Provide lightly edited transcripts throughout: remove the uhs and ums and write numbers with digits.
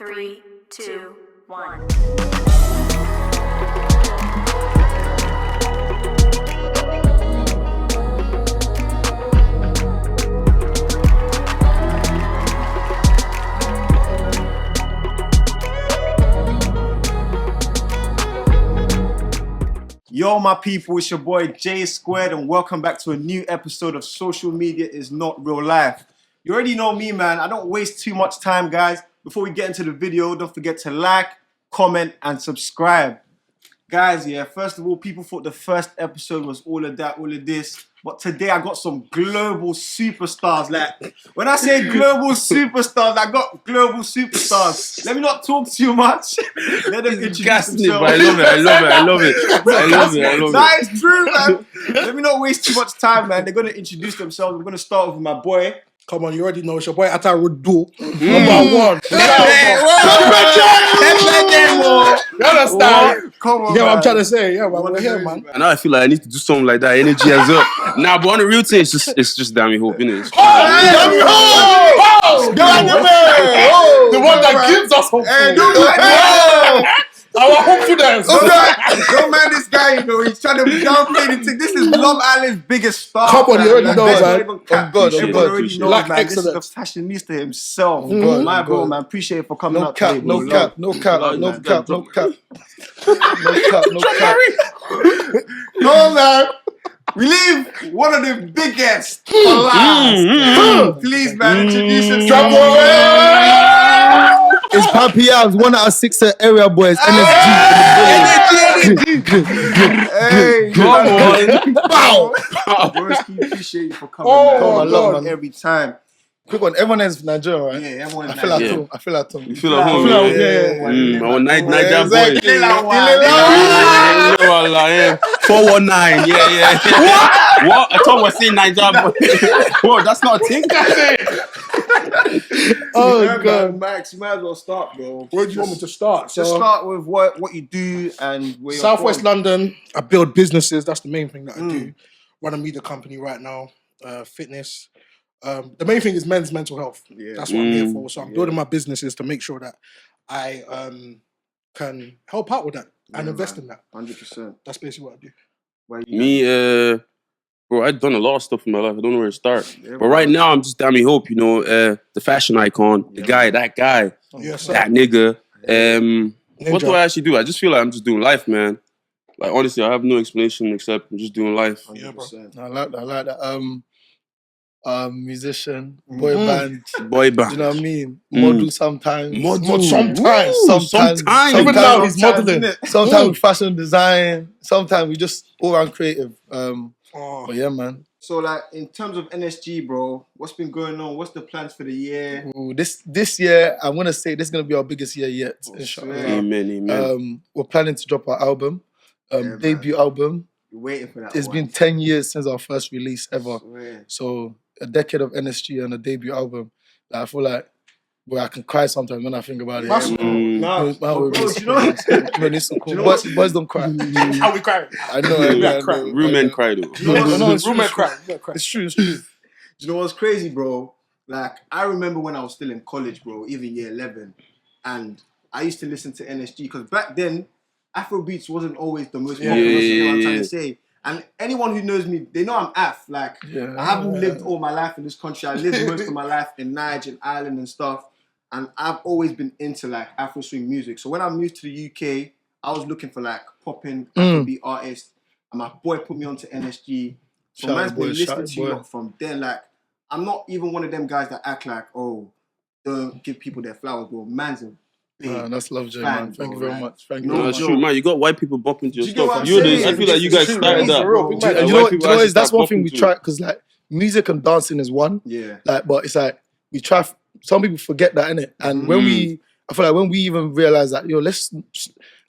3, 2, 1. Yo, my people, it's your boy J Squared, and welcome back to a new episode of Social Media is Not Real Life. You already know me, man. I don't waste too much time, guys. Before we get into the video, don't forget to like, comment, and subscribe. Guys, yeah, first of all, people thought the first episode was all of that, all of this. But today I got some global superstars. Like, when I say global superstars, I got global superstars. Let me not talk too much. Let them introduce themselves. I love it. That is true, man. Let me not waste too much time, man. They're going to introduce themselves. We're going to start with my boy. Come on, you already know it's your boy Atarudu. Number one. You understand? Come on, Yeah, man. I'm trying to say. Yeah, but we're here, man. And now I feel like I need to do something like that energy as well. Nah, but on the real thing, it's just Dami Hope, innit? Dami Hope! The one that gives us hope. Our confidence. Don't mind this guy, you know. He's trying to downplay the thing. This is Long Island's biggest star. Come on, you already know, man. I'm good. Everyone already knows, Like man. This is the excellence. fashionista himself. God, My bro, God. man. Appreciate it for coming No up cap, today, no bro. cap, no cap, no cap, no cap. No cap. Come on, man. We leave one of the biggest for last. Please, man, introduce yourself. It's Papii, one out of 6 area boys. NSG. Hey, Come on. Bow. Broski, appreciate you for coming, Oh, man. my I love God. it every time. Quick one, everyone is Nigerian, right? Yeah, everyone. I feel like Yeah. home. I feel like home. You feel at home, like- yeah. Our Niger boy. Exactly. 419, yeah. What? I thought we were saying Niger boy. Whoa, that's not a thing, I say. Oh, Yeah, God. man, Max, you might as well start, bro. Where do you want me to start? Just start with what you do and where you're Southwest from. London. I build businesses. That's the main thing that I do. Run a media company right now. Fitness. The main thing is men's mental health. Yeah. That's what I'm here for. So I'm building my businesses to make sure that I can help out with that and invest in that. 100%. That's basically what I do. Where you Me, bro, I've done a lot of stuff in my life. I don't know where to start. Yeah, But bro. right now, I'm just Dami Hope, you know, the fashion icon, the guy, that guy, Yes, sir. that nigga. What Ninja. do I actually do? I just feel like I'm just doing life, man. Like, honestly, I have no explanation except I'm just doing life. 100%. I like that. Musician, boy band. Boy Do band. you know what I mean? Model sometimes. Model. Sometimes. Sometimes. Even now he's modeling. Sometimes with fashion design. Sometimes we just all around creative. But yeah, man. So, like, in terms of NSG, bro, what's been going on? What's the plans for the year? Ooh, this year, I want to say this is gonna be our biggest year yet. Inshallah. swear. Amen. We're planning to drop our album, man. debut album. You're waiting for that. It's one. been 10 years since our first release ever. Swear. So a decade of NSG and a debut album. I feel like I can cry sometimes when I think about it. Yeah, That's bro. cool. Nah, Man, bro, we're do really you know what? Man, it's so cool. Do you know Boys don't cry. How we crying? I know. I know. Real men cry, though. You know what's- No, it's Room true. and cry. It's true. It's true. Do you know what's crazy, bro? Like, I remember when I was still in college, bro, even year 11, and I used to listen to NSG because back then, Afrobeats wasn't always the most popular. You know what I'm trying to say? And anyone who knows me, they know I'm Af. Like, Yeah. I haven't lived all my life in this country. I lived most of my life in Niger and Ireland and stuff. And I've always been into, like, Afro swing music. So when I moved to the UK, I was looking for, like, popping Afrobeat artists. And my boy put me onto NSG. So Shout man's out, been boy, listening shout to you out, boy. lot from then. Like, I'm not even one of them guys that act like, oh, don't give people their flowers, bro. Man's a big That's love, Jay, fan, man. Thank you bro, very like, much. Thank you you know No, very that's much. true, man. You got white people bumping to your Do you get what stuff. I'm You're the- saying? I feel like you guys It's true, started it's that. true, bro. Big And man. you White know, people what actually is that's start one thing we bumping to try because like music and dancing is one. Yeah. Like, but it's like we try. Some people forget that, innit? And when I feel like when we even realize that,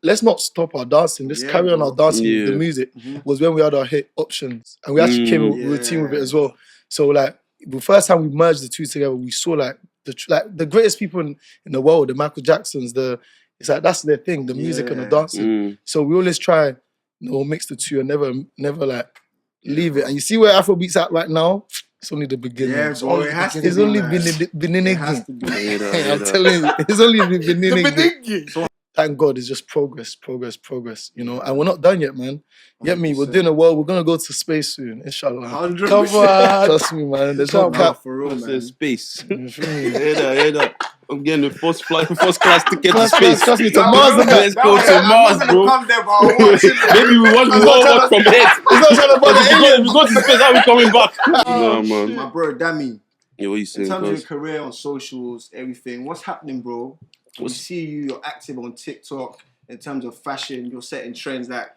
let's not stop our dancing. Let's Yeah, carry on bro. our dancing with the Yeah. music. Was when we had our hit options, and we actually came with a routine with it as well. So like the first time we merged the two together, we saw like the greatest people in the world, the Michael Jacksons. It's like that's their thing, the music and the dancing. So we always try, mix the two and never like leave it. And you see where Afrobeats at right now. It's only the beginning. Yeah, It's bro, only it has to It's be, only man. beginning. It has to be. I'm telling you, it's only the beginning. The Thank God, it's just progress. You know, and we're not done yet, man. Get me? We're 100%. doing a world. We're gonna go to space soon, inshallah. 100%. Come on. Trust me, man. There's no Come Nah, cap. for real, That's man. space. You feel me? Hear that. I'm getting the first class ticket to Trust space. me, to Mars. Let's go to Mars, bro. Come there, but I'll watch it. Maybe we all watch from head. It's not trying to bother If we go to space, how are we coming back? Nah, man. My bro, Dami, Yeah, what you in saying, terms of your cuz? career on socials, everything, what's happening, bro? We see you're active on TikTok in terms of fashion, you're setting trends. Like,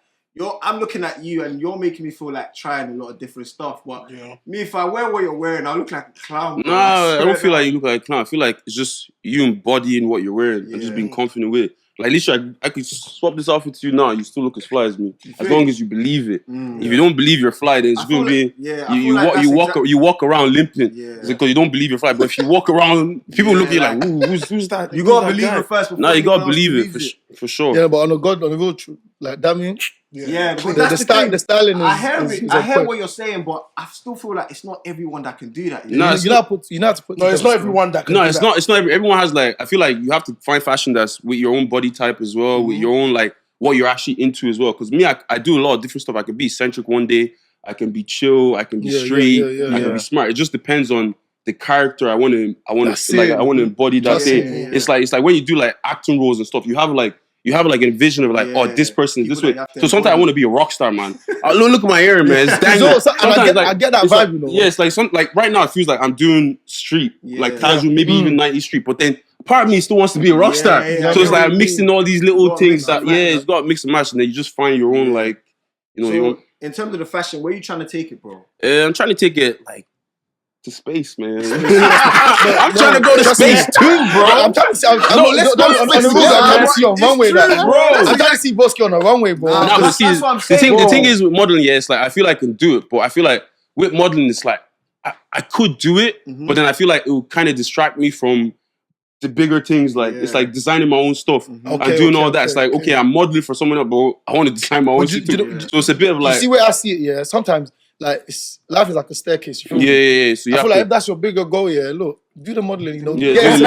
I'm looking at you and you're making me feel like trying a lot of different stuff. But me, if I wear what you're wearing, I look like a clown, bro. Nah, I don't feel swear like you look like a clown. I feel like it's just you embodying what you're wearing and just being confident with it. Like, literally, I could swap this outfit to you now. You still look as fly as me, as long as you believe it. If you don't believe you're fly, then it's gonna be you walk around limping because you don't believe you're fly. But if you walk around, people look at you like, who's that? You gotta believe it first. Nah, you gotta believe it for sure. Yeah, but on the real truth, like that mean. Yeah, but The styling is. I hear is it. on I hear point. what you're saying, but I still feel like it's not everyone that can do that. Nah, You know how to put. No, it's not everyone that can No, do it's that. not. It's not. Everyone has like. I feel like you have to find fashion that's with your own body type as well, with your own like what you're actually into as well. Because me, I do a lot of different stuff. I can be eccentric one day. I can be chill. I can be straight. I can be smart. It just depends on the character I want to embody that day. It's like when you do like acting roles and stuff. You have like a vision of like, oh, this person is this way. So sometimes I want to be a rock star, man. Look at my hair, man. It's dangling. I get that vibe, you know. Yeah, it's like right now it feels like I'm doing street, like casual, maybe even 90s street. But then part of me still wants to be a rock star. So it's like I'm mixing all these little things that it's got to mix and match, and then you just find your own like, you know. So in terms of the fashion, where are you trying to take it, bro? I'm trying to take it like to space, man. I'm trying to go to space too, bro. I'm trying to see. I'm trying to see on runway, bro. I'm trying to see Bosky on a runway, bro. Nah, but see, that's what I'm saying, the thing is with modeling, it's like I feel like I can do it, but I feel like with modeling, it's like I could do it, but then I feel like it will kind of distract me from the bigger things. Like it's like designing my own stuff and doing all that. It's like okay, I'm modeling for someone else, but I want to design my own shit too. So it's a bit of like. You see where I see it, yeah. Sometimes. Like life is like a staircase. You feel me? Yeah. So you I feel like if that's your bigger goal, look, do the modeling, you know. Do get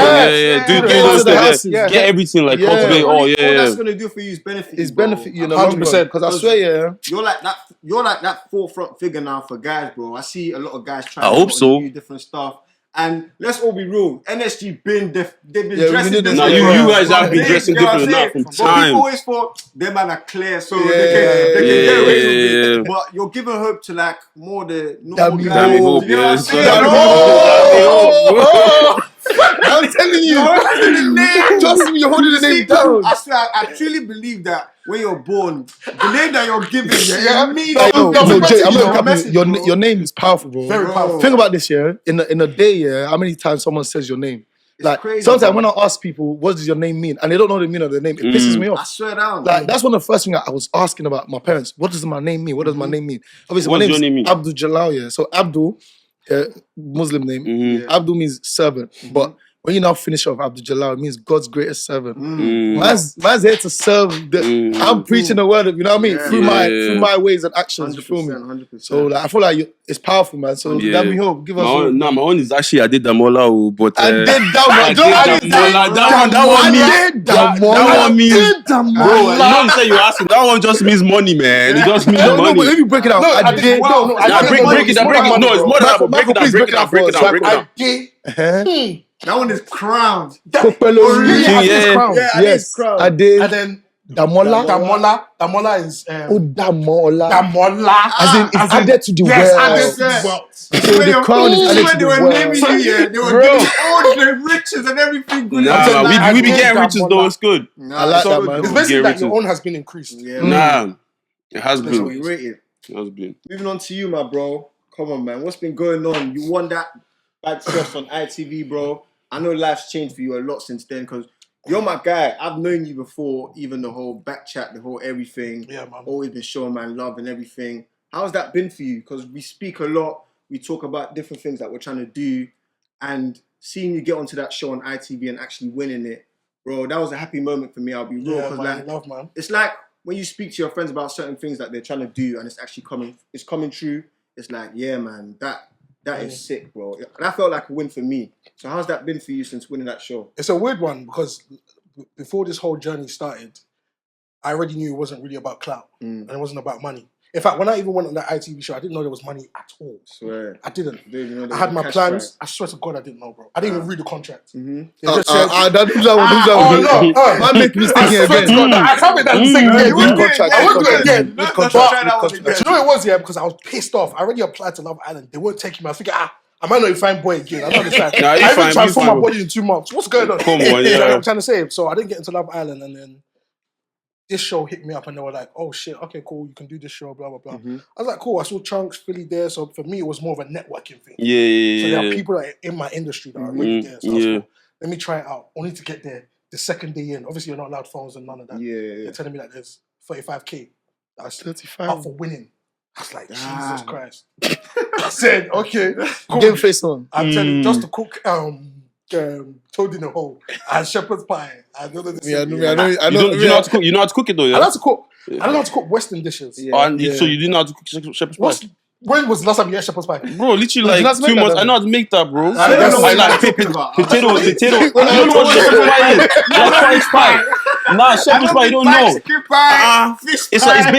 everything like cultivate. All that's gonna do for you is benefit. It's benefit you in the long run. Because I swear, you're like that forefront figure now for guys, bro. I see a lot of guys trying. I hope so. Do different stuff. And let's all be real. NSG they've been dressing different. Now you guys have been dressing different now from time. People always thought them man are clear, so they can get away with it. But you're giving hope to like more the normal guys. Dami Hope, You know what I'm saying? I'm telling you, trust me, you're holding the name down. I swear, I truly believe that when you're born, the name that you're giving, your name is powerful, bro. Very powerful. Think about this, in a day, how many times someone says your name? Like crazy, sometimes when I ask people, what does your name mean? And they don't know the meaning of their name, it pisses me off. I swear down. Like that's one of the first things I was asking about my parents. What does my name mean? What does my name mean? Obviously, What my does your name name is mean? Abdul Jalal, yeah. So Abdul, Muslim name. Abdul means servant. But when you now finish off Abdul Jalal, it means God's greatest servant. Man's here to serve. I'm preaching the word of, you know what I mean? Through my ways and actions, you feel me? 100%. So like, I feel like it's powerful, man. So Dami Hope, give us one. My own is actually I did Damola, but I did that one means bro. You know you say you asking. That one just means money, man. It just means money. No, but let me break it out. I did. Break it down. No, it's more than that. Break it down. That one is crowned. Yes, I did. And then Damola is Damola. As in, it's added to the wealth. So the crown is added to the wealth. Naming you, they were giving all the riches and everything. Good. We be getting riches though. It's good. I like that, man. It's basically that your own has been increased. Nah, it has been. We rate it. It has been. Moving on to you, my bro. Come on, man. What's been going on? You won that bad stuff on ITV, bro. I know life's changed for you a lot since then because you're my guy. I've known you before, even the whole back chat, the whole everything. Yeah, man. Always been showing man love and everything. How's that been for you? Because we speak a lot. We talk about different things that we're trying to do. And seeing you get onto that show on ITV and actually winning it, bro, that was a happy moment for me. I'll be real. Yeah, Because man, love, man. it's like when you speak to your friends about certain things that they're trying to do and it's actually coming true. It's like, yeah, man, That is sick, bro. And that felt like a win for me. So how's that been for you since winning that show? It's a weird one because before this whole journey started, I already knew it wasn't really about clout and it wasn't about money. In fact, when I even went on that ITV show, I didn't know there was money at all. Swear. I didn't. Know I had my cash plans. prize. I swear to God, I didn't know, bro. I didn't even read the contract. They I just said, make mistake I here swear to again. God, I can't make that mistake again. You wouldn't do it contract, I wouldn't do it again. again. Let's contract, try that one contract. Do again. you know what it was, yeah? Because I was pissed off. I already applied to Love Island. They weren't taking me. I figured, I might not find boy again. I don't understand. Nah, you I even fine, transformed you my fine. body in 2 months. What's going on? Come on, You know yeah. what I'm trying to say? So I didn't get into Love Island, and then this show hit me up, and they were like, "Oh shit, okay, cool, you can do this show, blah blah blah." I was like, "Cool." I saw Chunks, Philly there, so for me, it was more of a networking thing. So there are people that are in my industry that are already there. So I was cool. Let me try it out. Only to get there the second day in. Obviously, you're not allowed phones and none of that. They're telling me that there's 35K. That's 35 up for winning. I was like, Jesus Christ. I said, okay, cool. Game face on. I'm telling you, just to cook toad in a hole and shepherd's pie. I don't know this. I You know how to cook. You know how to cook it though, I yeah. know how to cook. I don't know how to cook Western dishes. So you didn't know how to cook shepherd's pie. When was the last time you ate shepherd's pie? Bro, literally you know how like to 2 make months. that, I know how to make that, bro. I don't know what like you're talking about. potato. When You I don't know what told shepherd's pie is? Like shepherd's pie. Nah, shepherd's pie. You don't know. Chicken pie, fish It's pie.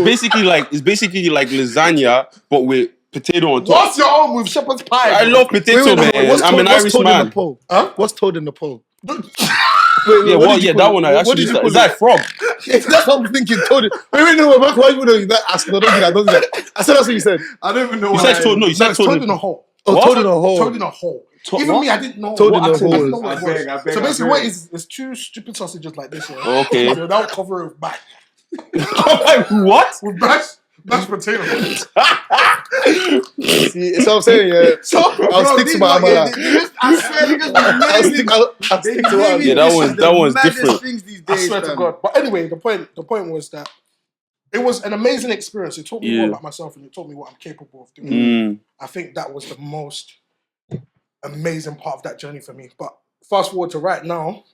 basically like lasagna, but with potato on top. What's your own with shepherd's pie? I love potato, man. I'm an Irish toad in the man. pole? Huh? What's toad in the pole? Yeah, what? Yeah, that one. I What actually did you is call that it? frog? That's what I'm thinking. Toad. Wait, no, why you would that ask? I don't do that. I said that's what you said. I don't even know You what said that toad. is. No, you said It's toad toad. in a hole. Oh, What? toad in a hole. Toad in a hole. Even what? me, I didn't know. Toad what in a accent- I didn't hole. know what it I beg, was. I beg, So I basically, beg. what is there's 2 stupid sausages like this, yeah? Okay. So that'll cover it with back. What? With mashed potatoes. See, it's what I'm saying. Yeah. So, I'll stick to my amala. I swear, niggas I'll be stick. naming. I'll They stick to naming one. Yeah, that the one's maddest different. things these I days, swear to fam. God. But anyway, the point was that it was an amazing experience. It taught me more about myself and it taught me what I'm capable of doing. I think that was the most amazing part of that journey for me. But fast forward to right now,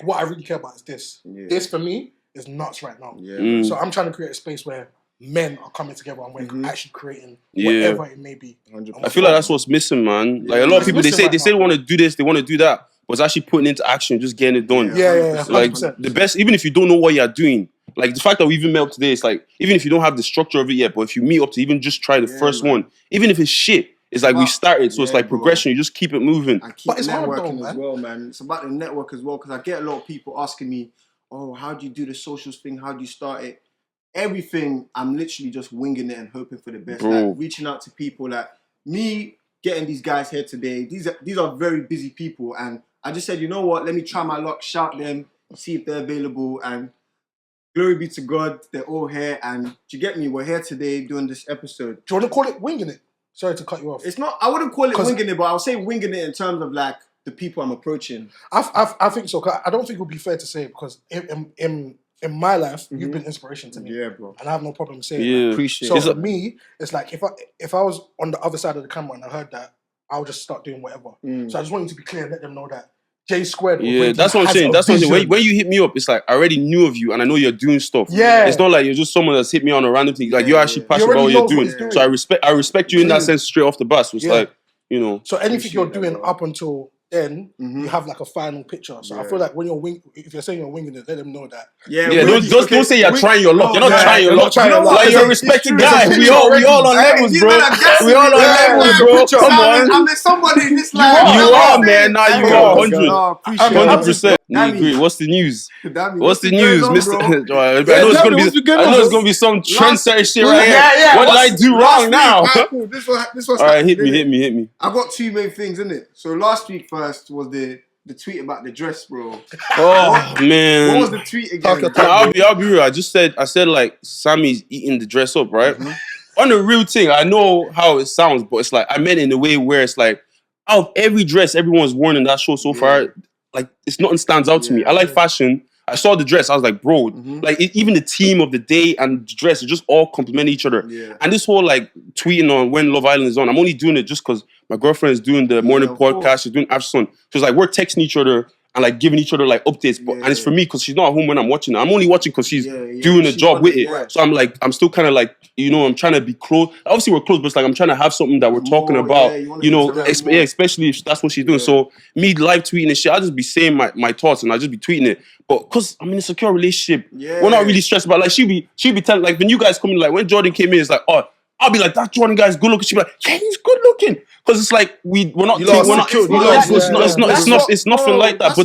what I really care about is this. This for me is nuts right now. So I'm trying to create a space where men are coming together and we're actually creating whatever it may be. 100%. I feel like that's what's missing, man. Like a lot of It's people, they missing right say they now. want to do this, they want to do that, but it's actually putting into action, just getting it done. Yeah, Like 100%. the best, even if you don't know what you're doing, like the fact that we even met up today, it's like even if you don't have the structure of it yet, but if you meet up to even just try the first one, even if it's shit, it's like we started, so it's like progression. You just keep it moving. I keep But it's hard networking though, as man. well, man. It's about the network as well, because I get a lot of people asking me, "Oh, how do you do the socials thing? How do you start it?" Everything, I'm literally just winging it and hoping for the best. Bro. Like reaching out to people, like me getting these guys here today. These are very busy people, and I just said, you know what? Let me try my luck, shout them, see if they're available, and glory be to God, they're all here. And do you get me? We're here today doing this episode. Do you want to call it winging it? Sorry to cut you off. It's not. I wouldn't call it 'Cause- winging it, but I'll say winging it in terms of like the people I'm approaching. I think so. 'Cause I don't think it would be fair to say because in my life, you've been inspiration to me. Yeah, bro. And I have no problem saying Yeah, that. Appreciate So it. for me, it's like if I was on the other side of the camera and I heard that, I'll just start doing whatever. So I just want you to be clear and let them know that J Squared. Yeah, that's what I'm saying. That's what I'm saying. When you hit me up, it's like I already knew of you and I know you're doing stuff. Yeah. It's not like you're just someone that's hit me on a random thing. Like you're actually passionate about what already you're knows doing. what he's So doing. I respect you in that sense straight off the bat. So it's like, you know. So anything you're Appreciate that, doing bro. up until then, you have like a final picture. So I feel like when you're if you're saying you're winging it, let them know that. Yeah, don't say you're trying your luck. You're not trying your you're luck. not trying your luck. Like you're a It's respected true. guy. It's We true all already. on levels, These bro. men are gassing We all me, on man. levels, bro. Come on. I'm with somebody in this life. You are, man. Nah, you are. 100. No, appreciate it. 100%. Dami. Agree. What's the news? Dami, What's the going news, on, Mister? bro? I know it's gonna be some trendsetter shit right here. What did I do wrong now? Alright, cool. This was All right, hit me. I got 2 main things, innit? So last week first was the tweet about the dress, bro. Oh man. What was the tweet again? I'll be real. I said like Sammy's eating the dress up, right? On the real thing, I know how it sounds, but it's like I meant in a way where it's like out of every dress everyone's worn in that show so far, like it's nothing stands out to me. I like fashion. I saw the dress. I was like, bro, like even the theme of the day and the dress, it just all complement each other. Yeah. And this whole like tweeting on when Love Island is on, I'm only doing it just because my girlfriend is doing the morning of podcast. course. She's doing Aftersun. So it's like we're texting each other and like giving each other like updates. But and it's for me because she's not at home when I'm watching it. I'm only watching because she's doing a job with it. So I'm like, I'm still kind of like, you know, I'm trying to be close. Obviously we're close, but it's like I'm trying to have something that we're talking about. You know, especially if that's what she's doing. So me live tweeting and shit, I'll just be saying my thoughts and I'll just be tweeting it. But because I'm in a secure relationship, we're not really stressed about. Like she'll be telling, like when you guys come in, like when Jordan came in, it's like, oh, I'll be like, that Jordan guy's good looking. She'll be like, yeah, he's good looking. Because it's like we're not it's nothing like that.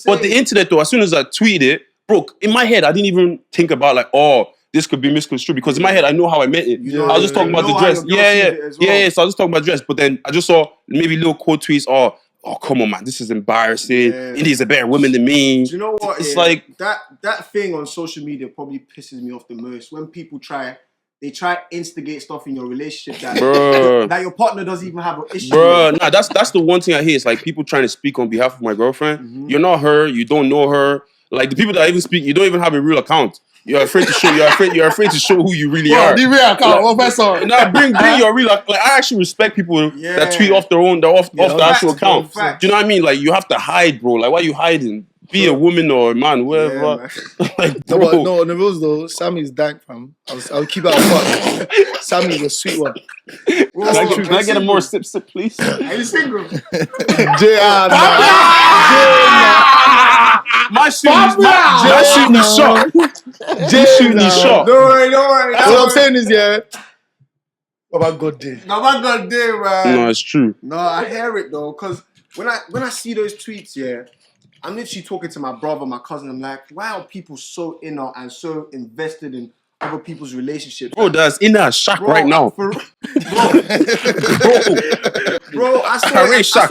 But the internet though, as soon as I tweeted it, bro, in my head I didn't even think about like, oh, this could be misconstrued, because in my head I know how I meant it. I was just talking about the dress. So I was just talking about dress, but then I just saw maybe little quote tweets, oh come on man, this is embarrassing. India's a better woman than me. Do you know what? It's like that thing on social media probably pisses me off the most when people try to instigate stuff in your relationship that your partner doesn't even have an issue with. Nah, that's the one thing I hate. It's like people trying to speak on behalf of my girlfriend. You're not her. You don't know her. Like the people that even speak, you don't even have a real account. You're afraid to show. You're afraid to show who you really are. The real account, professor. Nah, bring your real. Like I actually respect people that tweet off their own, off the actual account. Do you know what I mean? Like you have to hide, bro. Like why are you hiding? Be a woman or a man, whatever. Like, no, but no, on the rules though, Sammy's dank, fam. I'll keep it a fuck. Sammy's a sweet one. Can I get a more sip, please? Are you single? My shooting is shot. Shooting is shot. Don't worry. What I'm saying is, what about God day? No, my God day, man. No, it's true. No, I hear it though, because when I see those tweets, I'm literally talking to my brother, my cousin. I'm like, why are people so inner and so invested in other people's relationships? Bro, that's in a shack right now. Bro, I saw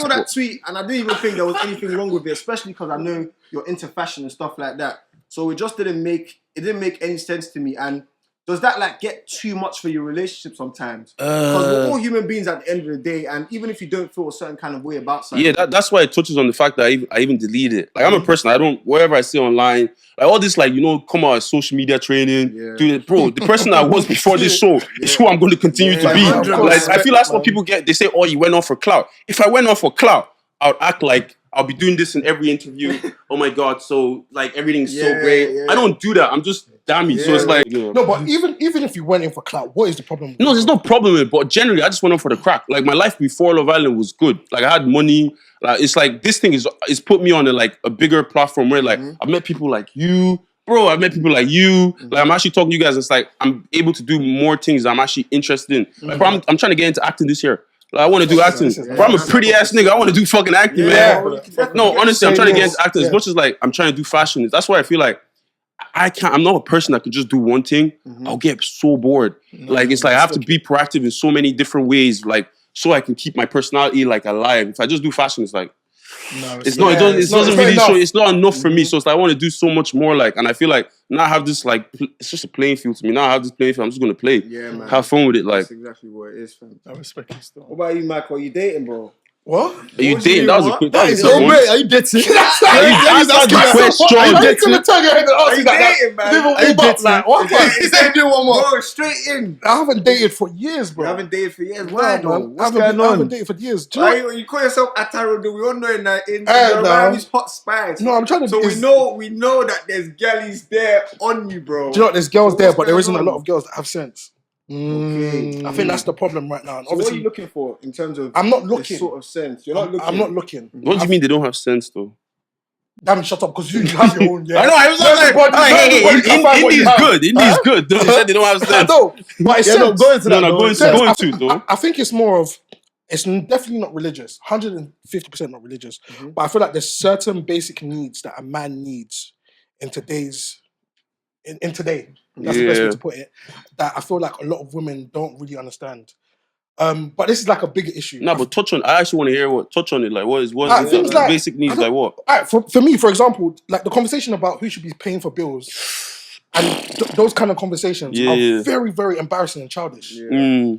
that tweet and I didn't even think there was anything wrong with it, especially because I know you're into fashion and stuff like that. So it just didn't make any sense to me. And does that like get too much for your relationship sometimes? Because we're all human beings at the end of the day, and even if you don't feel a certain kind of way about something. Yeah, that's why it touches on the fact that I even delete it. Like I'm a person, I don't, whatever I see online, like all this like, you know, come out social media training, do it. Bro, the person I was before this show is who I'm going to continue to be. Like I feel that's what people get, they say, oh, you went on for clout. If I went on for clout, I would act like I'll be doing this in every interview. Oh my God, so like everything's so great. I don't do that. I'm just Dami. So it's like no, but even if you went in for clout, what is the problem? No, there's no problem with it. But generally, I just went on for the crack. Like my life before Love Island was good. Like I had money. Like it's like this thing is put me on a bigger platform where like I've met people like you. Bro, I've met people like you. Like I'm actually talking to you guys. It's like I'm able to do more things I'm actually interested in. Like bro, I'm trying to get into acting this year. Like, I want to do acting. Bro, I'm a pretty ass nigga. I want to do fucking acting, man. No, honestly, I'm trying to get into acting as much as like I'm trying to do fashion. That's why I feel like I'm not a person that could just do one thing. I'll get so bored. Like it's like I have to be proactive in so many different ways, like so I can keep my personality like alive. If I just do fashion, it's like it doesn't really show. It's not enough for me. So it's like I want to do so much more. Like, and I feel like now I have this like it's just a playing field to me. Now I have this playing field. I'm just gonna play. Yeah, man. Have fun with it. Like that's exactly what it is, fam. I respect you still. What about you, Michael? Are you dating, bro? What? Are you dating? That was a quick. Are you dating? Are you dating? He said do one more. Bro, straight in. I haven't dated for years, bro. You haven't dated for years? Why, man? I haven't dated for years. You call yourself Ataro? Do we all know in Miami's hot spice? No, I'm trying to. So we know that there's girlies there on you, bro. Do you know what? There's girls there, but there isn't a lot of girls that have sense. Okay. I think that's the problem right now. And so obviously, what are you looking for in terms of? I'm not looking. Sort of sense. You're not looking. I'm not looking. What do you mean they don't have sense though? Damn, shut up, because you have your own. Yeah. I know. I was like, India's good. India's good. They said they don't have sense. No, but it's go into that. Though. I think it's more of. It's definitely not religious. 150% not religious. But I feel like there's certain basic needs that a man needs in today's. In today, that's the best way to put it. That I feel like a lot of women don't really understand. But this is like a bigger issue. No, but I actually want to hear touch on it. Like, what is things like basic needs? Like what? For me, for example, like the conversation about who should be paying for bills and those kind of conversations are very, very embarrassing and childish.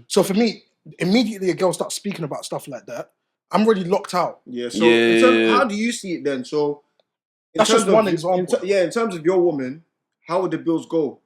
So for me, immediately a girl starts speaking about stuff like that, I'm already locked out. Yeah. So in terms, how do you see it then? So that's just one example. In terms of your woman. How would the bills go?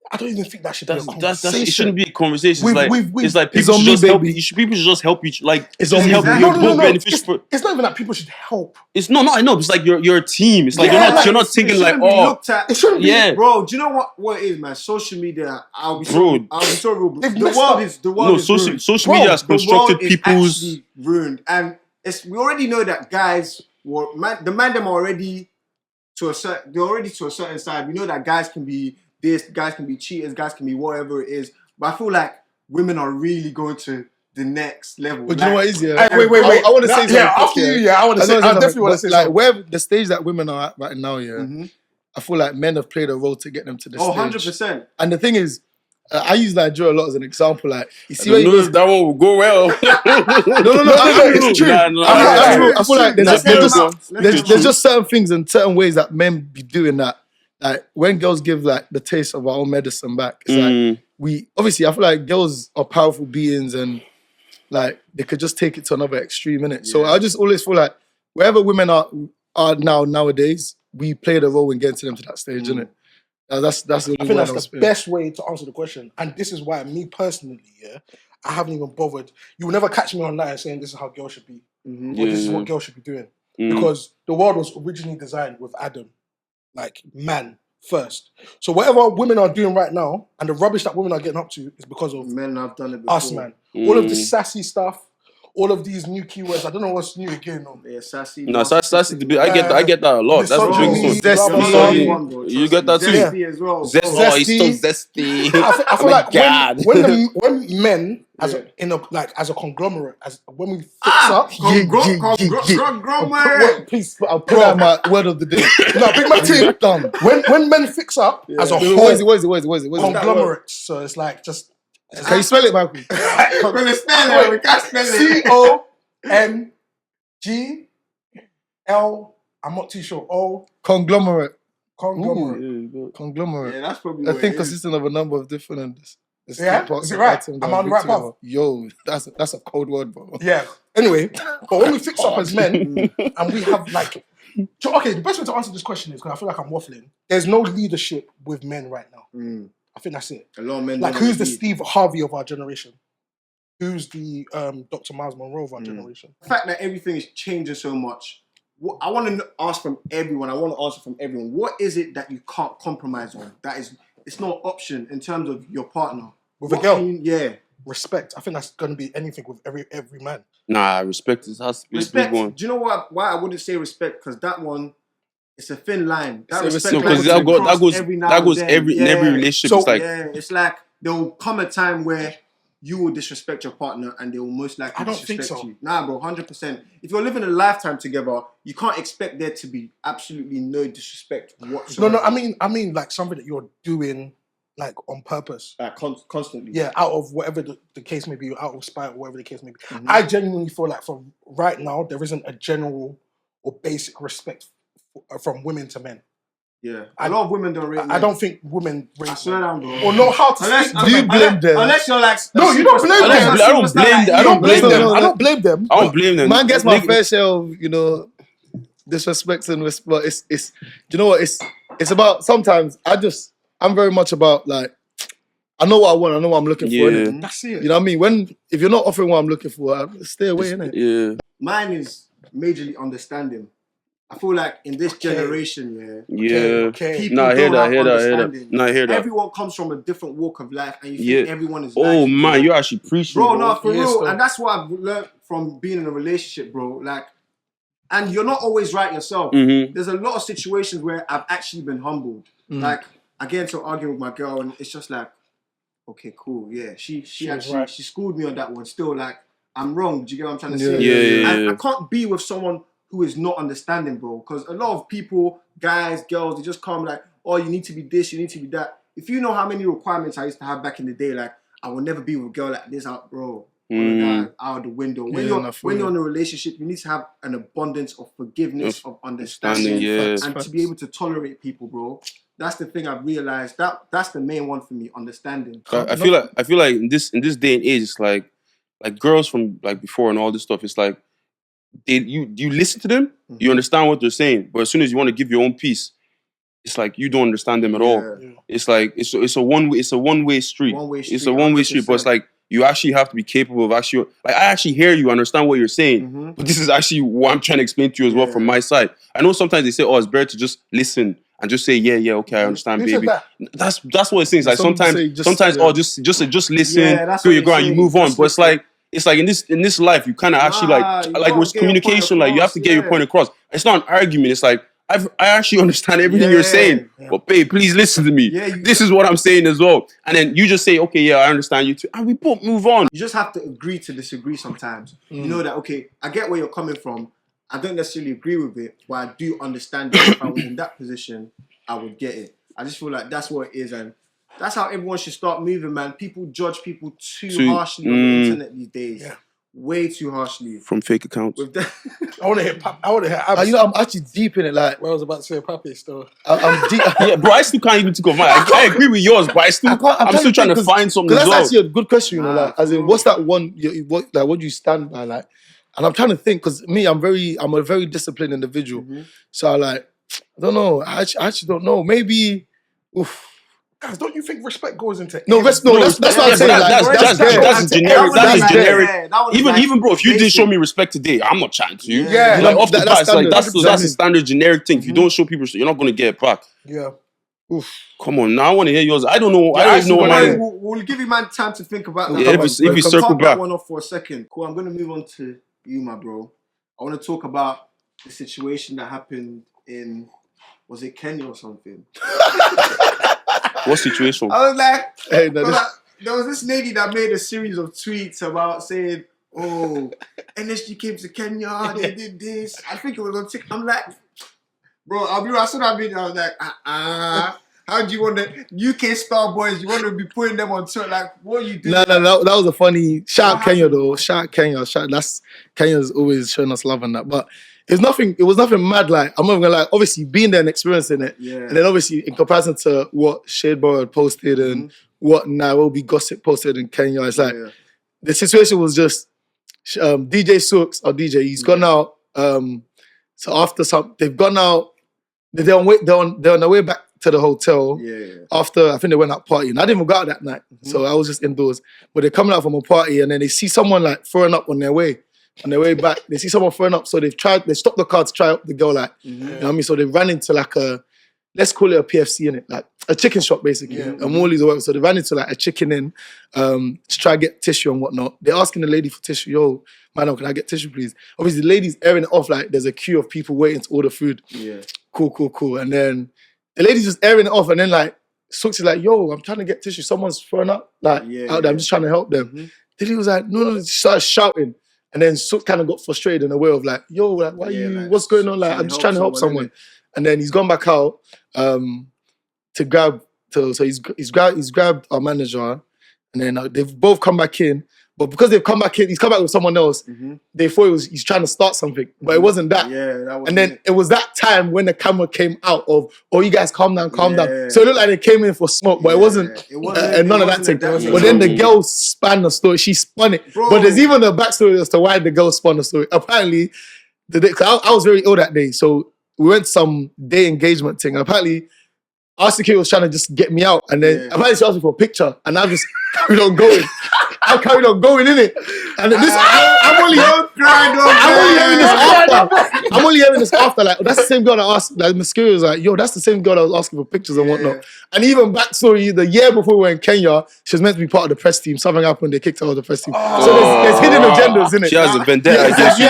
I don't even think that should be a That's conversation. it shouldn't be a conversation. We've- It's like It's people on should me, just help. baby. People should just help each. Like It's just on me, help. baby. You're No. both beneficial. It's not even that people should help. It's no, I know. It's like you're a team. It's like Yeah, you're not thinking It like, shouldn't be oh, looked at. It shouldn't be. yeah. Bro, do you know what it is, man? Social media. I'll be so Bro. real. They've The messed world up. is No, ruined. social Bro, media has The world constructed is people's. actually ruined, and we already know that guys the man them already to a certain side. We know that guys can be this, guys can be cheaters, guys can be whatever it is. But I feel like women are really going to the next level. But you know what it is, yeah? Hey, wait. I want to say something. Yeah, after you, yeah, I definitely want to say like something. where the stage that women are at right now, yeah. Mhm. I feel like men have played a role to get them to this Oh, stage. 100%. And the thing is, I use Nigeria a lot as an example. Like, you see I where don't you know if that one will go well. No, it's true. I feel like Let's hear them out. there's just certain things and certain ways that men be doing that. Like when girls give like the taste of our own medicine back, it's like I feel like girls are powerful beings and like they could just take it to another extreme, innit? So I just always feel like wherever women are nowadays, we play the role in getting them to that stage, innit? That's the only I think way that's I'll the spin. best way to answer the question. And this is why me personally, yeah, I haven't even bothered. You will never catch me online saying this is how girls should be. Or this is what girls should be doing. Because the world was originally designed with Adam, like man first. So whatever women are doing right now and the rubbish that women are getting up to is because of Men have done it before. us, man. All of this sassy stuff, all of these new keywords. I don't know what's new again. Yeah, sassy. No, sassy. I get that a lot. That's the Misogyny, biggest one. blah, Zesty. blah, blah. You get that too. Zesty as well. Zesty. bro. Oh, he's so zesty. I feel Oh my like God. when men as a conglomerate, when we fix up. Conglomerate. Please, I'll put out my word of the day. No, big man team. Done. When men fix up as a What whole is it? What is it? conglomerate, so it's like just Can you spell it, Michael? Well, it's spell it. We can't spell it. CONGL. I'm not too sure. Conglomerate. Conglomerate. Conglomerate. Yeah, that's probably I what think it is. consistent of a number of different Yeah? parts Is it of right? items Am that I on the right put together. path? Yo, that's a cold word, bro. Yeah. Anyway, but when we fix up as men and we have like, okay, the best way to answer this question is because I feel like I'm waffling. There's no leadership with men right now. I think that's it. A lot of men. Like, don't who's the lead. Steve Harvey of our generation? Who's the Dr. Miles Monroe of our generation? The fact that everything is changing so much, I want to ask from everyone. I want to answer from everyone. What is it that you can't compromise on? It's not an option in terms of your partner. With a girl? Yeah. Respect. I think that's going to be anything with every man. Nah, respect has to be a Respect. big one. Do you know why I wouldn't say respect? Because that one, it's a thin line. That Say respect No, line because goes across that goes every now that and goes then. in every relationship. So- It's like It's like there will come a time where you will disrespect your partner and they will most likely I don't think disrespect so. you. Nah, bro, 100%. If you're living a lifetime together, you can't expect there to be absolutely no disrespect whatsoever. No, I mean like something that you're doing like on purpose. Like constantly. Yeah, out of whatever the case may be, out of spite, or whatever the case may be. I genuinely feel like from right now, there isn't a general or basic respect from women to men. Yeah. A lot of women don't rate I men. don't think women I rate swear men. down, bro. Or know how to Unless, speak to Do you men. blame them? Unless you're like... No, you don't blame them. I don't blame them. I don't blame No, them. no, I don't blame them. I don't blame them. Man gets my Nigga- fair share of, disrespect and respect. It's do you know what? It's about sometimes I'm very much about like I know what I want, I know what I'm looking for. Yeah. innit? That's it. You know what I mean? If you're not offering what I'm looking for, stay away, innit? Yeah. Mine is majorly understanding. I feel like in this generation, Yeah. Okay. people Nah, I hear don't that, have hear that. understanding. Nah, I hear that. Everyone comes from a different walk of life and you think Yeah. everyone is like Oh you, man, bro. you're actually preaching, Bro, no, for Yes, real. though. And that's what I've learned from being in a relationship, bro. Like, and you're not always right yourself. Mhm. There's a lot of situations where I've actually been humbled. Like, I get into arguing with my girl and it's just like, okay, cool, yeah. She actually right. she schooled me on that one. Still, like, I'm wrong. Do you get what I'm trying to Yeah, say? yeah, And yeah. I can't be with someone who is not understanding, bro. Because a lot of people, guys, girls, they just come like, oh, you need to be this, you need to be that. If you know how many requirements I used to have back in the day, like, I will never be with a girl like this, out, bro. Out the window. When you're in a relationship, you need to have an abundance of forgiveness, of understanding, yeah. and to be able to tolerate people, bro. That's the thing I've realized. That's the main one for me, understanding. I feel like in this day and age, it's like girls from like before and all this stuff. It's like you listen to them, you understand what they're saying, but as soon as you want to give your own piece, it's like you don't understand them at all. Yeah. It's like it's a one-way street. One-way street, It's a one-way street, but it's like you actually have to be capable of actually, like, I actually hear you, understand what you're saying, but this is actually what I'm trying to explain to you as well from my side. I know sometimes they say, oh, it's better to just listen and just say, yeah, okay, I understand, Who said baby. that? That's what it seems like. Sometimes, just listen, do your girl, and you move on. But it's like in this life, you kind of actually like with communication, like you have to get your point across. It's not an argument. It's like I actually understand everything you're saying, but babe, please listen to me. This is what I'm saying as well. And then you just say, okay, yeah, I understand you too, and we both move on. You just have to agree to disagree sometimes. You know that, okay, I get where you're coming from. I don't necessarily agree with it, but I do understand that if I was in that position, I would get it. I just feel like that's what it is, and that's how everyone should start moving, man. People judge people too harshly on the internet these days. Yeah. Way too harshly. From fake accounts. I want to hear Abs. You know, I'm actually deep in it. Like, I was about to say Papii still. I'm deep. Yeah, bro, I still can't even think of mine. I agree with yours, but I'm still trying to find something as that's well. actually a good question, you know, like, as in, what's that one, what do you stand by, like? And I'm trying to think, because me, I'm a very disciplined individual. So I don't know. I actually don't know. Maybe, Guys, don't you think respect goes into that's what I'm saying. That's generic. That's generic. Yeah, even bro, if you didn't show me respect today, I'm not chatting to you. Yeah. Like off the bat, it's like that's standard. a standard generic thing. If you don't show people, you're not gonna get it back. Yeah. Come on, now I want to hear yours. I don't know. I don't know mine. We'll give you man time to think about that. Yeah, if you circle back. That one off for a second. Cool. I'm gonna move on to you, my bro. I want to talk about the situation that happened in, was it Kenya or something? What situation? I was like, Hey, no, there was this lady that made a series of tweets about saying, oh, NSG came to Kenya, they did this. I think it was on TikTok. I'm like, bro, I'll be right. I saw that video, I was like, how do you want the UK star boys, you want to be putting them on Twitter? Like, what are you doing? No, that was a funny, shout out Kenya though, Kenya's always showing us love and that, but it was nothing mad, like, I'm not gonna lie, obviously being there and experiencing it, and then obviously in comparison to what Shadeborough had posted and what Nairobi Gossip posted in Kenya, it's like, the situation was just, DJ Sooks, or DJ, he's gone out, so after they've gone out, they're on their way back to the hotel after, I think they went out partying. I didn't even go out that night, so I was just indoors. But they're coming out from a party and then they see someone like throwing up on their way back. They see someone throwing up, so they stopped the car to try up the girl, like, you know what I mean? So they ran into like let's call it a PFC, innit? Like a chicken shop basically. And Morley's or whatever. So they ran into like a chicken inn to try to get tissue and whatnot. They're asking the lady for tissue, yo, man, can I get tissue please? Obviously the lady's airing it off like there's a queue of people waiting to order food. Cool. And then the lady's just airing it off, and then like Sooks is like, yo, I'm trying to get tissue. Someone's throwing up out there. I'm just trying to help them. Then he was like, no, she started shouting. And then Sooks kind of got frustrated in a way of like, yo, like, why you, what's going on? Like, I'm just trying to help someone. And then he's gone back out to grab, so he's grabbed our manager, and then they've both come back in. But because they've come back in, he's come back with someone else. They thought he's trying to start something, but it wasn't that. And then it was that time when the camera came out of, oh, you guys calm down. So it looked like they came in for smoke, but it wasn't none of that thing. But then the girl spun the story. She spun it. Bro. But there's even a backstory as to why the girl spun the story. Apparently, I was very ill that day, so we went to some day engagement thing. And apparently, our security was trying to just get me out, and then apparently she asked me for a picture, and I just carried on going. I carried on going, innit? And this, I'm only hearing this after. Like, that's the same girl that asked, like, Mascara was like, yo, that's the same girl that was asking for pictures and whatnot. And even backstory, the year before we were in Kenya, she was meant to be part of the press team. Something happened, they kicked her out of the press team. So there's hidden agendas, innit? She has a vendetta against you,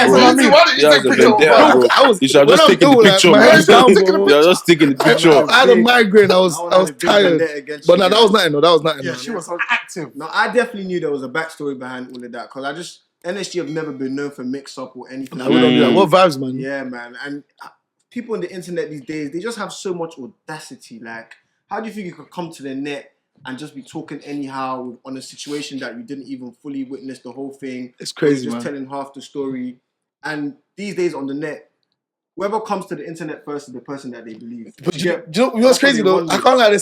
bro. She has a vendetta, bro. You should have just taken the picture, man. You're just taking the picture. I had a migraine. I was tired. But no, that was nothing. That was nothing. Yeah, she was active. No, I definitely knew there was a backstory behind all of that, because NSG have never been known for mix-up or anything. We don't do that. What vibes, man? Yeah, man. And people on the internet these days, they just have so much audacity. Like, how do you think you could come to the net and just be talking anyhow on a situation that you didn't even fully witness the whole thing? It's crazy, just man. telling half the story. And these days on the net, whoever comes to the internet first is the person that they believe. But you know what's crazy though? I can't lie,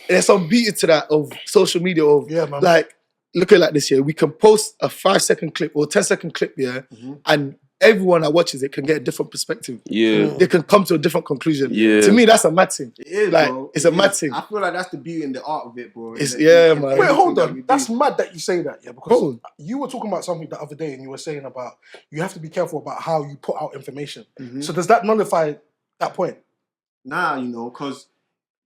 there's some beauty to that of social media, of like, look at it like this here. We can post a 5-second clip or 10-second clip, and everyone that watches it can get a different perspective. Yeah. They can come to a different conclusion. Yeah. To me, that's a mad thing. It is, Like, bro. it's It a mad is. thing. I feel like that's the beauty and the art of it, bro. It's- That yeah, in man. everything Wait, hold that on. we do. That's mad that you say that, yeah, because Bro. you were talking about something the other day and you were saying about you have to be careful about how you put out information. So does that nullify that point? Nah, you know, because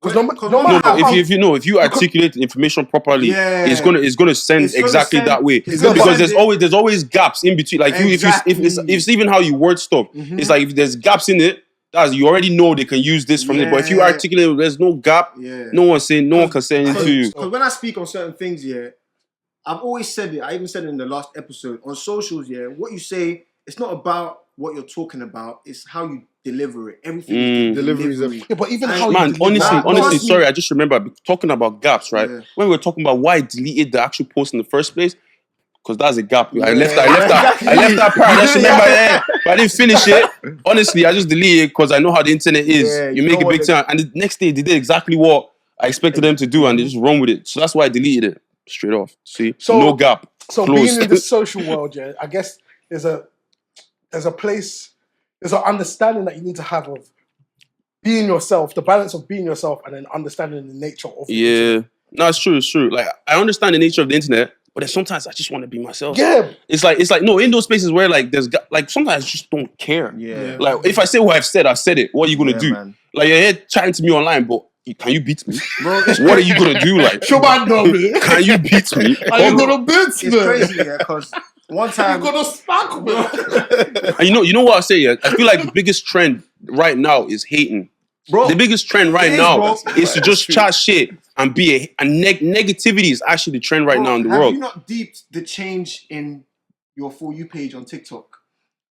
No matter how- If you articulate the information properly, Yeah. it's gonna send It's gonna exactly send- that way. it's Because gonna send there's always gaps in between. Like if Exactly. it's even how you word stuff. It's like if there's gaps in it, you already know they can use this from it. But if you Yeah. articulate, there's no gap. Yeah. No one can say anything to you. Because when I speak on certain things, yeah, I've always said it. I even said it in the last episode on socials. Yeah, what you say, it's not about what you're talking about. It's how you deliver it. Everything is Delivery is delivery. Yeah, but even And- how Man, you deliver Nah, honestly, trust me. sorry, I just remember talking about gaps, right? Yeah. When we were talking about why I deleted the actual post in the first place, because that's a gap. I Yeah. left that part. I just remember, but I didn't finish it. Honestly, I just deleted it because I know how the internet is. Yeah, you you make know a big what thing, and the next day they did exactly what I expected them to do, and they just run with it. So that's why I deleted it straight off. See, So- no gap. So Close. being in the social world, yeah, I guess there's a place, there's an understanding that you need to have of being yourself, the balance of being yourself, and then understanding the nature of the internet. Yeah, no, it's true. It's true. Like I understand the nature of the internet, but then sometimes I just want to be myself. Yeah, It's like no, in those spaces where like like sometimes I just don't care. Yeah. Like if I say what I've said it. What are you gonna Yeah, do? man. Like you're here chatting to me online, but can you beat me? Bro, it's What are you gonna do? Like Shoban Domi. can you beat me? Are you gonna beat it's me? crazy, yeah, because one You time, gonna smack me? And you know what I say? Yeah, I feel like the biggest trend right now is hating. bro, The biggest trend right It is, now bro. is to just chat shit and be negativity is actually the trend right bro, now in the have world. you not deeped the change in your For You page on TikTok?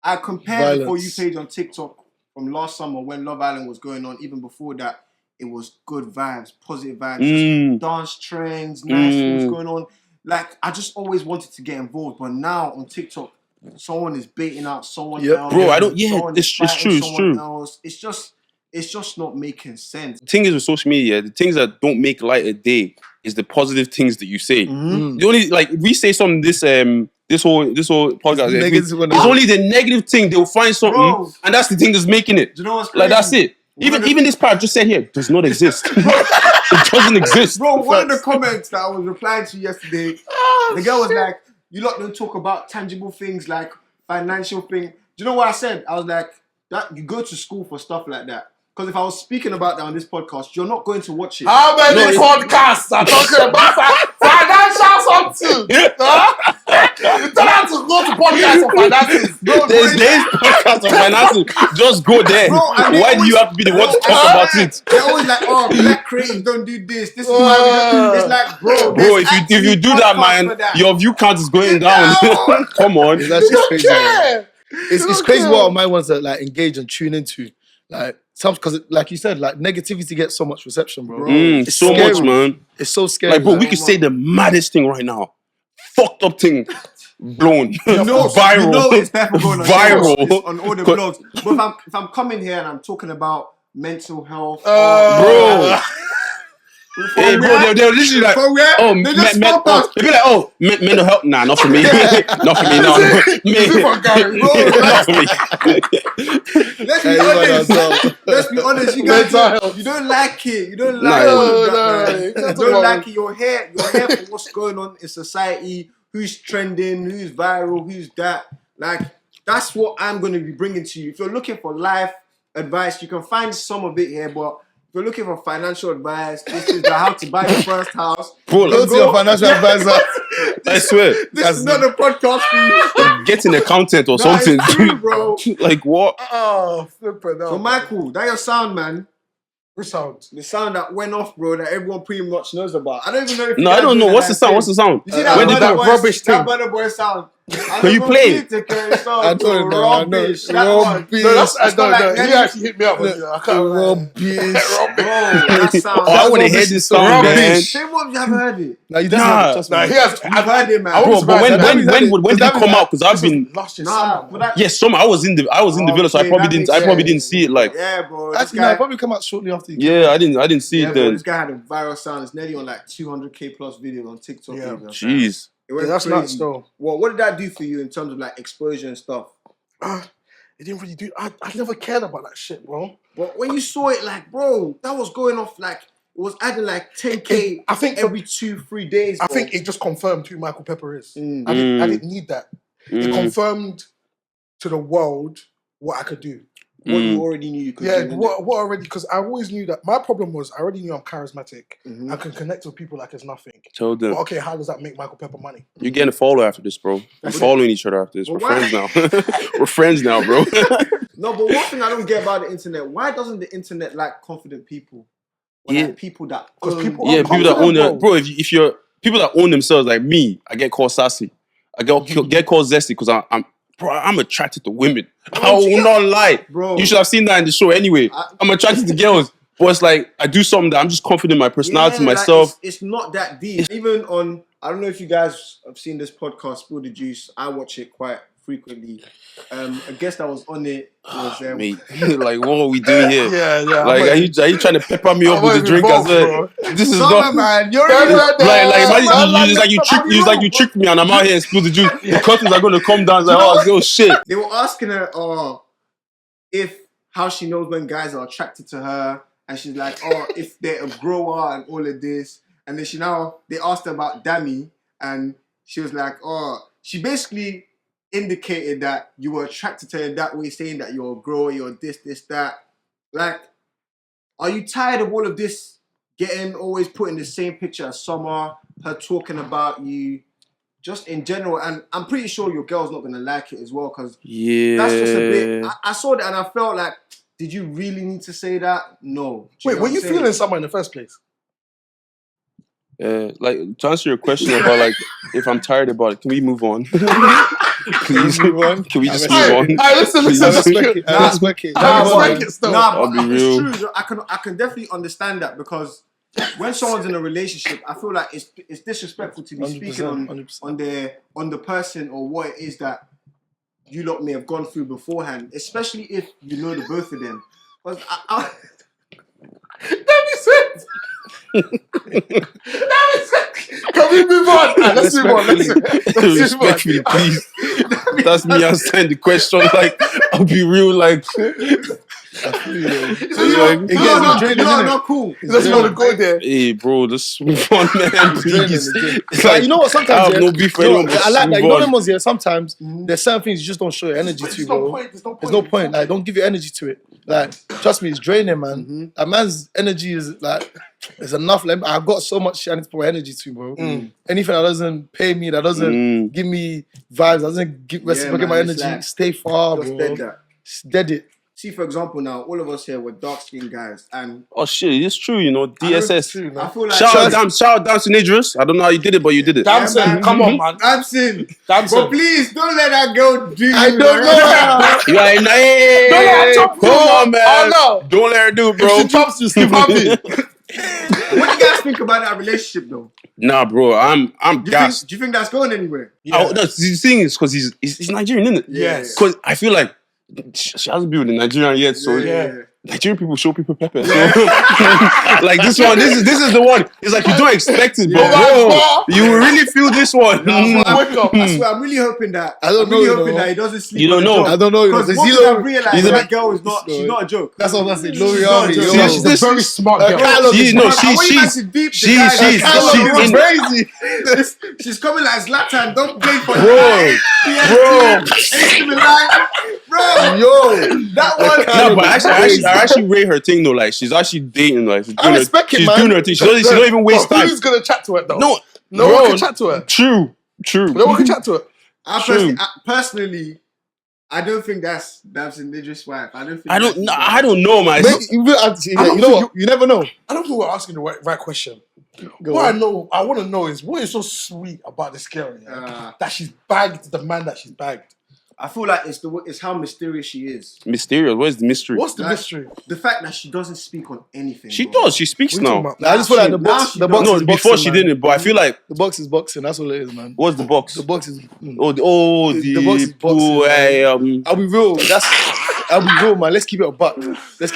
I compared the For You Violence. page on TikTok from last summer when Love Island was going on. Even before that, it was good vibes, positive vibes, just dance trends, nice things going on. Like, I just always wanted to get involved, but now on TikTok, someone is baiting out someone Yep. else. Bro, I don't- yeah, someone it's is true, fighting it's someone true. else. It's just not making sense. The thing is with social media, the things that don't make light of day is the positive things that you say. Mm-hmm. The only like if we say something this whole podcast, It's negative one. it's only the negative thing they'll find something, Bro. and that's the thing that's making it. Do you know what's crazy? Like that's it. Even this part just said here does not exist. It doesn't exist. Bro, one of the comments that I was replying to yesterday, the girl was like, "You lot don't talk about tangible things like financial thing." Do you know what I said? I was like, "That you go to school for stuff like that." Because if I was speaking about that on this podcast, you're not going to watch it. How many No, it's- podcasts are talking about financial something? Huh? You tell her to go to podcasts for finances. There's podcasts on finances. Just go there. Bro, and they Why do always- you have to be the one to Bro, talk about it? They're always like, "Oh, black creatives don't do this. This is why we do." It's like, bro, Bro, there's if you actually do that, podcasts man, for that. your view count is going down. No. Come on. It's actually crazy. man. Yeah. It's don't crazy care. what my ones that like engage and tune into. Like some because like you said, like negativity gets so much reception, bro. It's So scary. much, man. It's so scary. Like, bro, we like, could say the maddest thing right now. Fucked up thing. Blown. No, Viral. You know it's definitely going on Viral. It's on all the blogs. But if I'm coming here and I'm talking about mental health, Bro. Hey, bro, they're literally like, from where? oh, They just stop oh, us. they be like, oh, mental health. Nah, not for me. Not for me, no. for Gary, bro. Not for me. Let's be Hey, man, honest. that's all. Let's be honest. You guys, Mental health. you don't like it. You don't Nah, like all of no, that, no, man. you can't You talk don't about like it. You're here for what's going on in society. Who's trending? Who's viral? Who's that? Like that's what I'm going to be bringing to you. If you're looking for life advice, you can find some of it here, but. If you're looking for financial advice, this is the how to buy your first house. Bro, Go to your financial advisor. I swear. This is not a podcast for you. Get an accountant or Nah, something. it's true, bro. Like, what? Oh, flipping out. So Michael, that your sound, man. Which sound? The sound that went off, bro, that everyone pretty much knows about. I don't even know if you No, I guys don't know. that What's the sound? thing. What's the sound? You see that When did Burna that Boy- rubbish that thing? Burna Boy sound. Can you play it? I don't know. I know. Rubbish. That one. Rubbish. No, that's It's not like you Nelly- actually hit me up. I can't Rubbish. Bro, that sound. Oh, I want to hear this song, man. Rubbish. Say what you haven't heard it. Now you Nah. definitely trust me. Nah, he has. I've heard it, man. I Bro, was but when surprised. did it come out? Because I've been Last year, Nah, summer, but man. that, yes, summer. I was in the villa, so I Okay, probably that didn't. makes I probably sense. didn't see it. Like, yeah, bro. This Actually, no, guy, it probably come out shortly after you. yeah, I didn't see yeah, it bro, then. this guy had a viral sound. It's nearly on like 200k plus video on TikTok. Yeah. even. Jeez. It went Yeah, that's crazy. nuts, though. What did that do for you in terms of like exposure and stuff? it didn't really do. I never cared about that shit, bro. But when you saw it, like, bro, that was going off like it was adding like 10K. I think every 2-3 days. I bro. think it just confirmed who Michael Pepper is. Mm. I didn't need that. It confirmed to the world what I could do. What you already knew you could do. What already, because I always knew that. My problem was I already knew I'm charismatic. I can connect with people like it's nothing. Told them. But okay, how does that make Michael Pepper money? You're getting a follow after this, bro. We're following each other after this. We're friends now. We're friends now, bro. No, but one thing I don't get about the internet, why doesn't the internet like confident people? Or like people that people that own their bro. If you're people that own themselves, like me, I get called sassy. I get called zesty because I'm attracted to women. I will not lie. Bro. You should have seen that in the show anyway. I'm attracted to girls. But it's like, I do something that I'm just confident in my personality, myself. Like it's not that deep. Even on, I don't know if you guys have seen this podcast, Spill the Juice. I watch it quite frequently. A guest that was on it was... Mate, like, what are we doing here? Yeah. Like, are you trying to pepper me up with the drink as well? This is not... man. You're like, you tricked me and I'm out here and spill the juice. The curtains are going to come down. It's like, oh shit. They were asking her how she knows when guys are attracted to her. And she's like, if they're a grower and all of this. And then they asked her about Dami. And she was like, she basically indicated that you were attracted to her in that way, saying that you're a grower, you're this, that. Like, are you tired of all of this always putting the same picture as Summer, her talking about you, just in general? And I'm pretty sure your girl's not going to like it as well, because that's just a bit... I saw that and I felt like, did you really need to say that? No. Wait, were you feeling Summer in the first place? Like, to answer your question about like if I'm tired about it, can we move on? Please move on. Can we just move on? Listen. I respect it. I'll be real. It's true. I can definitely understand that, because when someone's in a relationship, I feel like it's disrespectful to be speaking on the person or what it is that you lot may have gone through beforehand, especially if you know the both of them. But Can we move on? Let's move on. Respectfully, please. That's me answering the question. Like, I'll be real. Like, not cool. Let's not go there. Hey, bro, just move on, man. Please. It's Like, you know what? Sometimes I have no beef for anyone. I like that. You know them ones here. Sometimes there's certain things you just don't show your energy to, bro. There's no point. Like, don't give your energy to it. Like, trust me, it's draining, man. A man's energy is like, it's enough. Like, I've got so much shit I need to put my energy to, bro. Anything that doesn't pay me, that doesn't give me vibes, doesn't give my energy, like, stay far, bro. Dead it. See, for example, now all of us here were dark-skinned guys, and oh shit, it's true. You know, DSS. I feel like Shout out Damson Idris. I don't know how you did it, but you did it. Damson, come on, man. Damson. But please don't let that girl do. I don't know. You are naive. Don't let her chop. Come on, man. Oh no. Don't let her do it, bro. If she chops you, skip happy. What do you guys think about that relationship, though? Nah, bro, I'm gassed. Do you think that's going anywhere? Oh, no, the thing is because he's Nigerian, isn't it? Yes. Because I feel like she hasn't been with a Nigerian yet, so Nigerian people show people pepper. So like this one, this is the one. It's like you don't expect it, but bro, you will really feel this one. Wake up. I swear, I'm really hoping that. I'm really hoping that he doesn't sleep. You don't know. I don't know. Because what I realized, that girl is not. She's not a joke. That's what I'm saying. No She's not a reality. joke. She's a very smart girl. She's She's coming like Zlatan. Don't play for bro. Bro, that one. No, but I actually rate her thing though. Like she's actually dating. Like she's I respect it, she's man. doing her thing. She don't even waste time. Who's gonna chat to her though? No one can chat to her. True. No one can chat to her. Personally, I don't think that's an Idris wife. I don't know, man. You know what? You never know. I don't think we're asking the right question. What I want to know is what is so sweet about this girl that she's bagged the man that she's bagged. I feel like it's how mysterious she is. Mysterious? Where's the mystery? What's the mystery? The fact that she doesn't speak on anything. She does. She speaks now. I just feel like the box no, is before boxing, she man. didn't, but I feel like the box is boxing. That's all it is, man. What's the box? The box is. The box is boxing. I'll be real. I'll be real, man. Let's keep it a buck. That's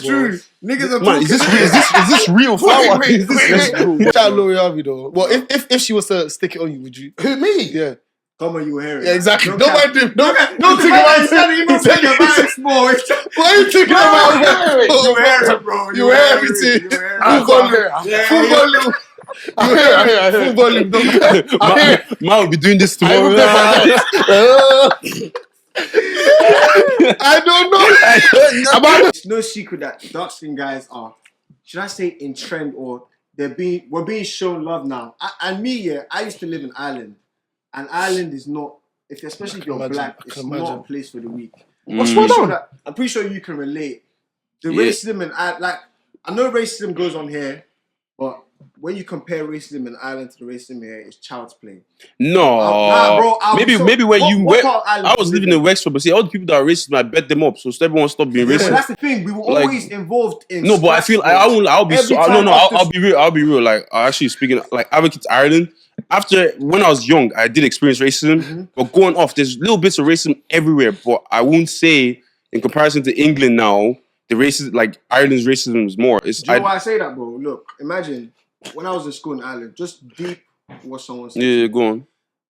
true. Niggas are man, is this real? Shout out Lori Harvey though. Well, if she was to stick it on you, would you? Who, me? Yeah. Come on, you will hear it. Yeah, exactly. No Don't cap. mind him. No, Don't think about it. Even think about it small. What are you thinking about? You hear it, bro. You hear everything. You hear Full volume. Full volume. I hear. Full volume. Man will be doing this tomorrow. I don't know. It's no secret that dark skin guys are, should I say, in trend, or we're being shown love now. And me, yeah, I used to live in Ireland, and Ireland is not, especially if you're black, it's not a place for the weak. What's going on? I'm pretty sure you can relate. The racism and I know racism goes on here, but when you compare racism in Ireland to the racism here, it's child's play. No, bro. Maybe when I was living in Wexford, but see, all the people that are racist, I bet them up, so everyone stop being racist. But that's the thing. We were always involved in. No, but I feel I'll be real. I'll be real. Like, actually speaking, like Advocate Ireland. After when I was young, I did experience racism, but going off, there's little bits of racism everywhere. But I won't say in comparison to England now, the racism, like Ireland's racism is more. Do you know why I say that, bro? Look, imagine when I was in school in Ireland, just deep what someone said. Yeah, go on.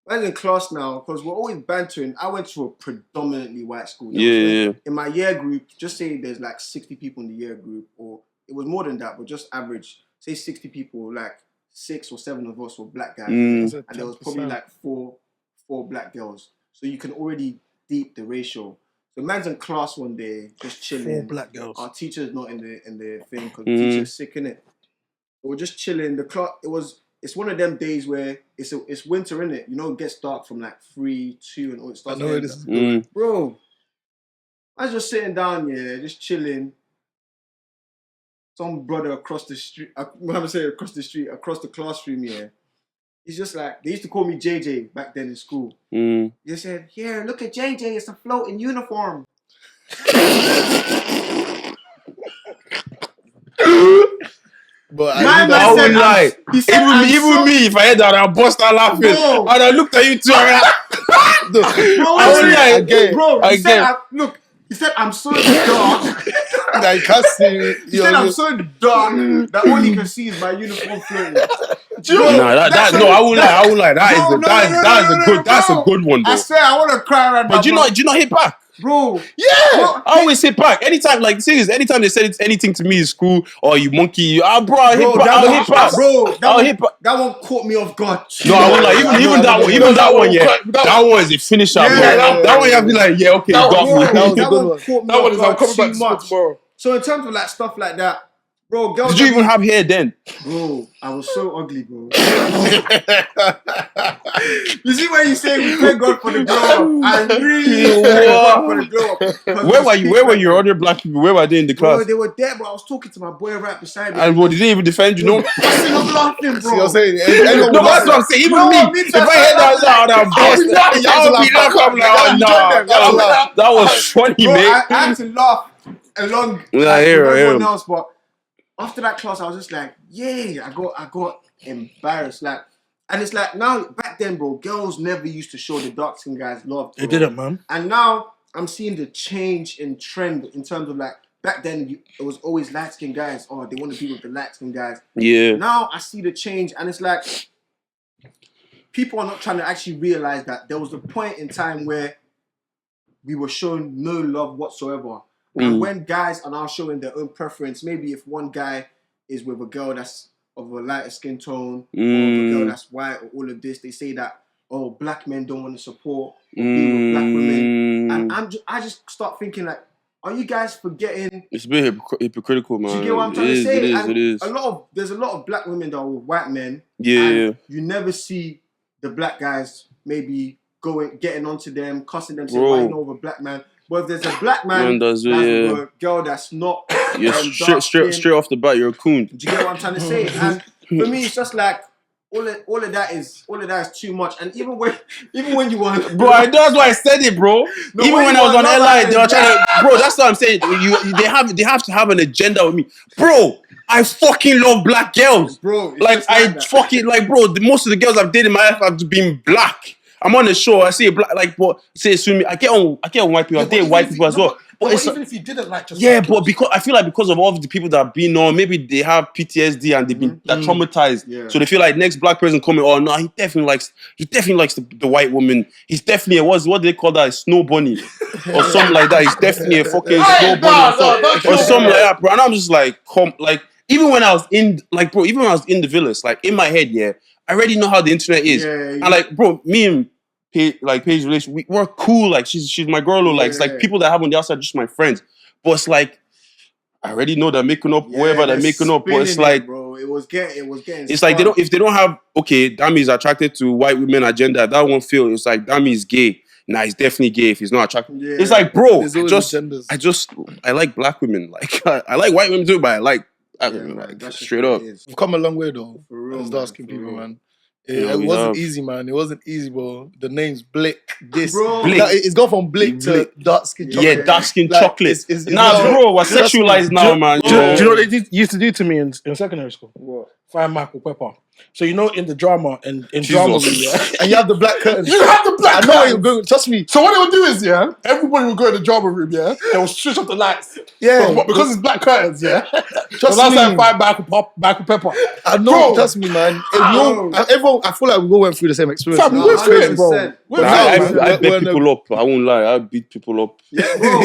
I'm in class now because we're always bantering. I went to a predominantly white school. Yeah. In my year group, just say there's like 60 people in the year group, or it was more than that, but just average. Say 60 people, like 6 or 7 of us were black guys, and there was probably like four black girls. So you can already deep the ratio. So man's in class one day, just chilling. 4 black girls. Our teacher's not in the thing because the teacher's sick, innit? We're just chilling. The class, it's one of them days where it's winter, innit? You know, it gets dark from like 3, 2, and all it starts. I know where this is going. Bro, I was just sitting down here, just chilling. Some brother across the street, across the classroom here. He's just like, they used to call me JJ back then in school. They said, here, look at JJ, it's a floating uniform. But I wouldn't lie. Even me, if I heard that, I'll bust out laughing. Bro. And I looked at you too. I wouldn't lie. Look, he said, I'm so dark. I can't see. He said, I'm so dark that all you can see is my uniform floating. I won't lie. That's a good one, though. I swear, I want to cry right now. But do you not hit back? Bro, I always hit back. Anytime, like, serious, anytime they said anything to me in school, or you monkey, I'll hit back. That one caught me off guard. No, I won't lie. Even that one, yeah. That one is a finisher, bro. That one, you have to be like, yeah, okay, you got me. That one caught me That one is off I'm guard coming back tomorrow. So in terms of like stuff like that, bro, girls. Did you even have hair then? Bro, I was so ugly, bro. You see when you say we thank God for the glow up? I really thank God for the glow up. Where were your other black people? Where were they in the class? Bro, they were there, but I was talking to my boy right beside me. And did they even defend you? No. I'm laughing, bro. See what I'm saying? No, that's what I'm saying. Even me, if I heard that loud, I'll be laughing. I'm like, oh, no. That was funny, Bro, mate. I had to laugh along with everyone else, but after that class, I was just like, yeah, I got embarrassed. Like, and it's like now, back then, bro, girls never used to show the dark skin guys love. Bro. They didn't, man. And now I'm seeing the change in trend in terms of like, back then it was always light skin guys. Oh, they want to be with the light skin guys. Yeah. Now I see the change, and it's like people are not trying to actually realize that there was a point in time where we were shown no love whatsoever. And when guys are now showing their own preference, maybe if one guy is with a girl that's of a lighter skin tone, or a girl that's white, or all of this, they say that, oh, black men don't want to support or be with black women. And I just start thinking like, are you guys forgetting? It's a bit hypocritical, man. Do you get what I'm trying to say? It is. There's a lot of black women that are with white men. Yeah. And you never see the black guys maybe getting onto them, cussing them, saying, why you know with a black man? But if there's a black man that's with a girl that's not straight off the bat, you're a coon. Do you get what I'm trying to say? And for me, it's just like all of that is too much. And even when you want, bro, that's why I said it, bro. No, even when I was on airline, they were trying to, bro. That's what I'm saying. They have to have an agenda with me, bro. I fucking love black girls, bro. Like I fucking like, bro. Most of the girls I've dated in my life have been black. I'm on the show. I see a black like, but say assuming I get on white people. I date white people as well. But it's even if you didn't like just but because I feel like because of all the people that have been on, maybe they have PTSD and they've been traumatized. Yeah. So they feel like next black person coming, oh no, he definitely likes the white woman. He's definitely what do they call that? A snow bunny or something like that. He's definitely a fucking snow bunny or something like that, bro. And I'm just like, even when I was in the villas, like in my head, yeah, I already know how the internet is. Yeah. And like, bro, me and Paige's relation, we're cool. Like she's my girl. Or like it's like people that I have on the outside, just my friends. But it's like I already know they're making up whatever they're making up. But it's like, bro, it was getting. It's like if they don't have Dami is attracted to white women agenda. That won't feel. It's like Dami is gay. Nah, he's definitely gay if he's not attracted. Yeah. It's like, bro, I like black women. Like I like white women too, but I like straight up. We've come a long way though. For real, as dark-skinned people, man. Yeah, it wasn't easy, man. It wasn't easy, bro. The name's Blick. Bro. Blick. It's gone from Blick to dark skin chocolate. Yeah, dark skin Like, chocolate. it's Bro, we're sexualized now, man. Do you know what they used to do to me in secondary school? What? Find Michael Pepper. So you know in the drama and in drama room, yeah. And you have the black curtains. You have the black I know where curtains. you're going. Trust me. So what they would do is, yeah, everybody would go in the drama room, yeah. They would switch off the lights. Yeah. But because it's black curtains, yeah. Trust that's me. how I find Michael Pepper. I know. Bro. Trust me, man. Everyone, I feel like we all went through the same experience. Fam, we went through it, bro. 100%. I bet people up. I won't lie. I beat people up. Yeah, bro.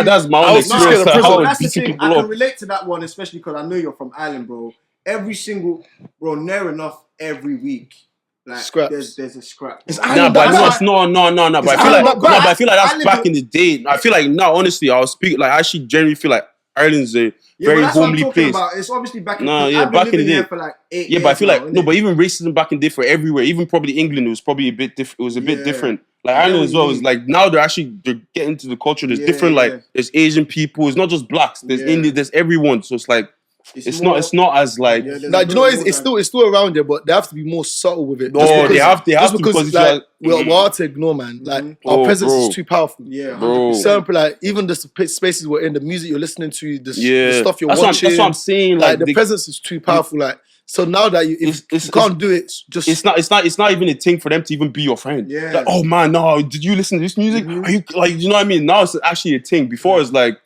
That's my own experience. That's the Beating thing. people I can up. relate to that one, especially because I know you're from Ireland, bro. Every single, bro, near enough every week. Like Scraps. there's a scrap. It's bro. Ireland, But that's no. But I feel like that's back in the day. I feel like now, honestly, I'll speak. Like I actually genuinely feel like Ireland's a very but that's what I'm homely talking place. about. It's obviously back in back in the day. for like 8 Yeah, years but I feel now, like innit? but even racism back in the day for everywhere, even probably England, it was probably a bit different. It was a bit different. Like Ireland as well is like now they're getting to the culture. There's different like there's Asian people. It's not just blacks. There's Indians. There's everyone. So it's like it's not as like. Like, you know, it's still around there, but they have to be more subtle with it. No, they have to because like, we're hard to ignore, man. Like our presence is too powerful. Yeah, bro. Certain like even the spaces we're in, the music you're listening to, the stuff you're that's watching. That's what I'm saying. Like the presence is too powerful. Like so now that you can't do it, just it's not even a thing for them to even be your friend. Yeah. Like, oh man, no, did you listen to this music? Are you like, you know what I mean? Now it's actually a thing. Before it's like.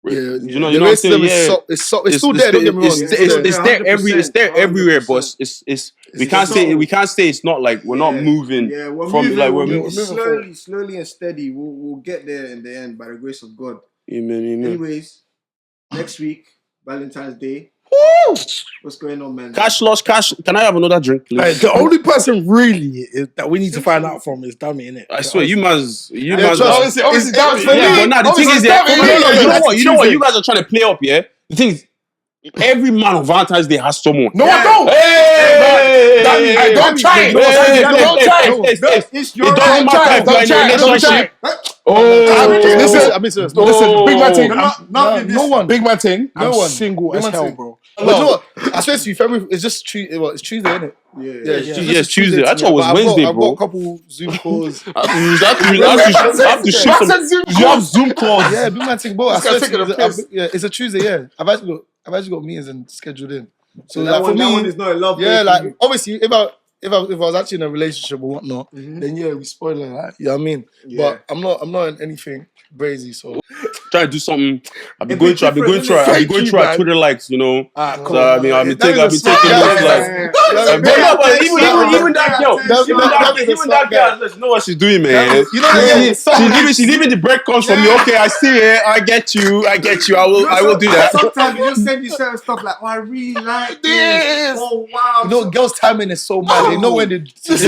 You know what I'm saying? Yeah, it's still there. Don't get me wrong. It's there everywhere, but it's we can't say it's not like we're not moving. Yeah, we're from moving, like we're moving slowly and steady. We'll get there in the end by the grace of God. Amen. Anyways, next week, Valentine's Day. Woo! What's going on, man? Cash. Can I have another drink, please? Hey, the only person really that we need to find out from is Dami, innit? I swear, you must. Obviously, Dami. Yeah, but now the thing is, you know what? You guys are trying to play up, yeah. The thing is, every man on Valentine's Day has someone. No, I don't. Hey, don't try it. Don't try it. It's your It doesn't matter if you're in a relationship. Listen, big man thing. No one. Big man thing. No I'm one. single Big as man hell, thing. bro. But you know what? I swear to you, February it's just Tuesday. Well, it's Tuesday, isn't it? Yeah. It's Tuesday. I thought it was Wednesday, I've got bro. a couple Zoom calls. I have to shift some. You have Zoom calls. Yeah, big man thing, bro. I This guy's swear to taking you, a piss. it's a Tuesday. Yeah, I've actually got meetings and scheduled in. So that like, for one me, is not a love. yeah, day like for you. obviously, if I was actually in a relationship or whatnot, then yeah, we spoil it. Like, you know what I mean? Yeah. But I'm not in anything crazy. So Trying to do something. I've been It'd going be through different, our innit? Thank you, Twitter likes, you know. Come So I mean, I've been taking those like. Even that girl, even that girl, listen, know what she's doing, man. you know, She's leaving the breadcrumbs from me. Okay, I see it. I get you. I will do that. Sometimes you just send you certain stuff like, oh, I really like this. Oh wow. you know, girls' timing is so mad. They know when they.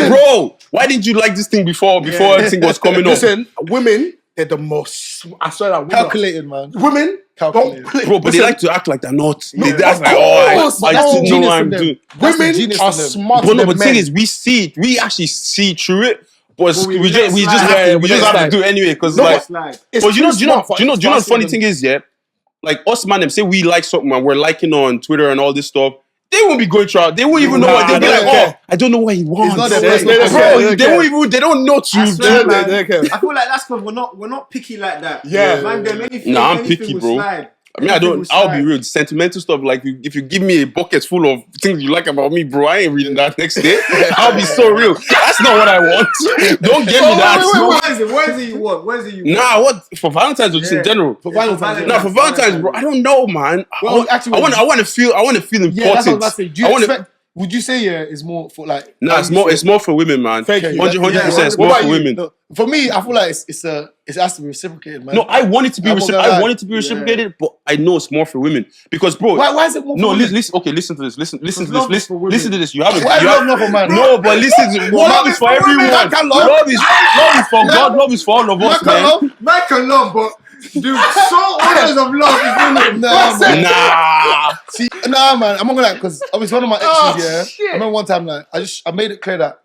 Bro, why didn't you like this thing before everything was coming up? Listen, women, they're the most. I swear that women. Calculated, man. Women Calculated. don't play. Bro, but they like to act like they're not. They act like, course, I that's didn't the know genius what I'm in them. doing. That's the Women genius are in them. smarter But no, than but the men. thing is, we actually see through it. But we we let just slide. have to do it anyway. Because No, like, Slide. It's but you know too the smart for funny thing is, yeah, like us man, them say we like something and we're liking on Twitter and all this stuff. They won't be going through. They won't even know what they'll be like. Oh, I don't know what he wants. not their Bro, personal they don't know to. I swear, man. they care. I feel like that's because we're not picky like that. Yeah. Man, them anything, Nah, I'm anything picky, will bro. slide. I mean, I'll be real. Sentimental stuff, like if you give me a bucket full of things you like about me, bro, I ain't reading that next day. I'll be so real. That's not what I want. Don't give me that. What is it you want? What is it you want? Nah, what for Valentine's or just in general? For Valentine's. Nah, for Valentine's, bro. I don't know, man. Well, actually, I want to feel important. Yeah, that's what I was about to say. Do you expect? Would you say it's more for like? Nah, it's more for women, man. 100%. It's more for women. No, for me, I feel like it has to be reciprocated, man. No, I want it to be reciprocated, but I know it's more for women because, bro. Why is it more? No, for women? listen. Okay, listen to this. Listen to this. Listen to this. You have Why love not for man? No, but listen. Love is for everyone. Love is for God. Love is for all of us, man. Man can love, but dude, so others of love is women. Nah. See, nah, man. I'm not gonna lie, because obviously one of my exes, I remember one time, like, I made it clear that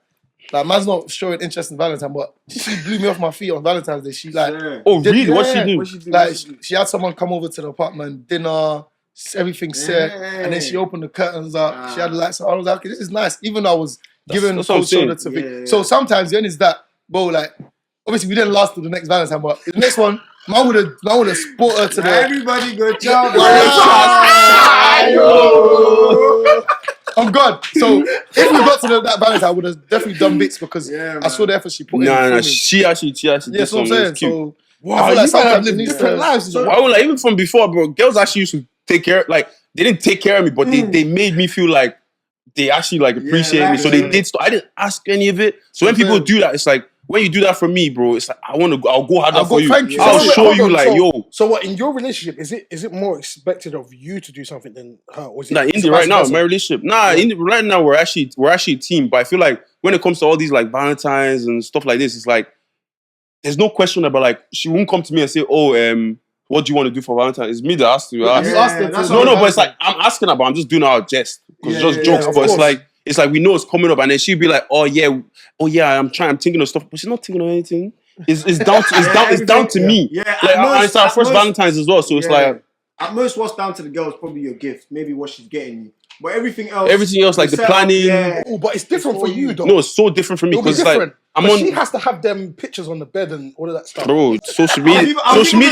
like man's not showing interest in Valentine's, but she blew me off my feet on Valentine's Day. She like, oh really? What she do? Like she had someone come over to the apartment, dinner, everything set, and then she opened the curtains up. She had the lights on. I was like, okay, this is nice. Even though I was giving cold shoulder to me. So sometimes the end is that, bro. Like obviously we didn't last till the next Valentine's, but the next one. Man would have sport her to the... Everybody go child. Oh God! So if we got to that balance, I would have definitely done bits because I saw the effort she put in. Nah, she actually did what I'm saying. So wow, you have lived different lives. I would like even from before, bro. Girls actually used to take care. Like they didn't take care of me, but they made me feel like they actually like appreciate me. So they did. I didn't ask any of it. So when people do that, it's like. When you do that for me, bro, it's like I'll go harder for you. Thank you. I'll show you, like, yo. So what in your relationship is it more expected of you to do something than her? Or is it, like right now, my relationship. Right now we're actually a team. But I feel like when it comes to all these like Valentines and stuff like this, it's like there's no question about like she won't come to me and say, oh, what do you want to do for Valentine's? It's me that has to ask. No, but it's like I'm asking about. I'm just doing our jest because it's just jokes. But it's like we know it's coming up, and then she'll be like, "Oh yeah, I'm thinking of stuff," but she's not thinking of anything. It's down to me. Yeah, like it's our first Valentine's as well, so it's like at most, what's down to the girl is probably your gift, maybe what she's getting you. But everything else, like the planning. Oh, but it's different for you, though. No, it's so different for me because like she has to have them pictures on the bed and all of that stuff. Bro, social media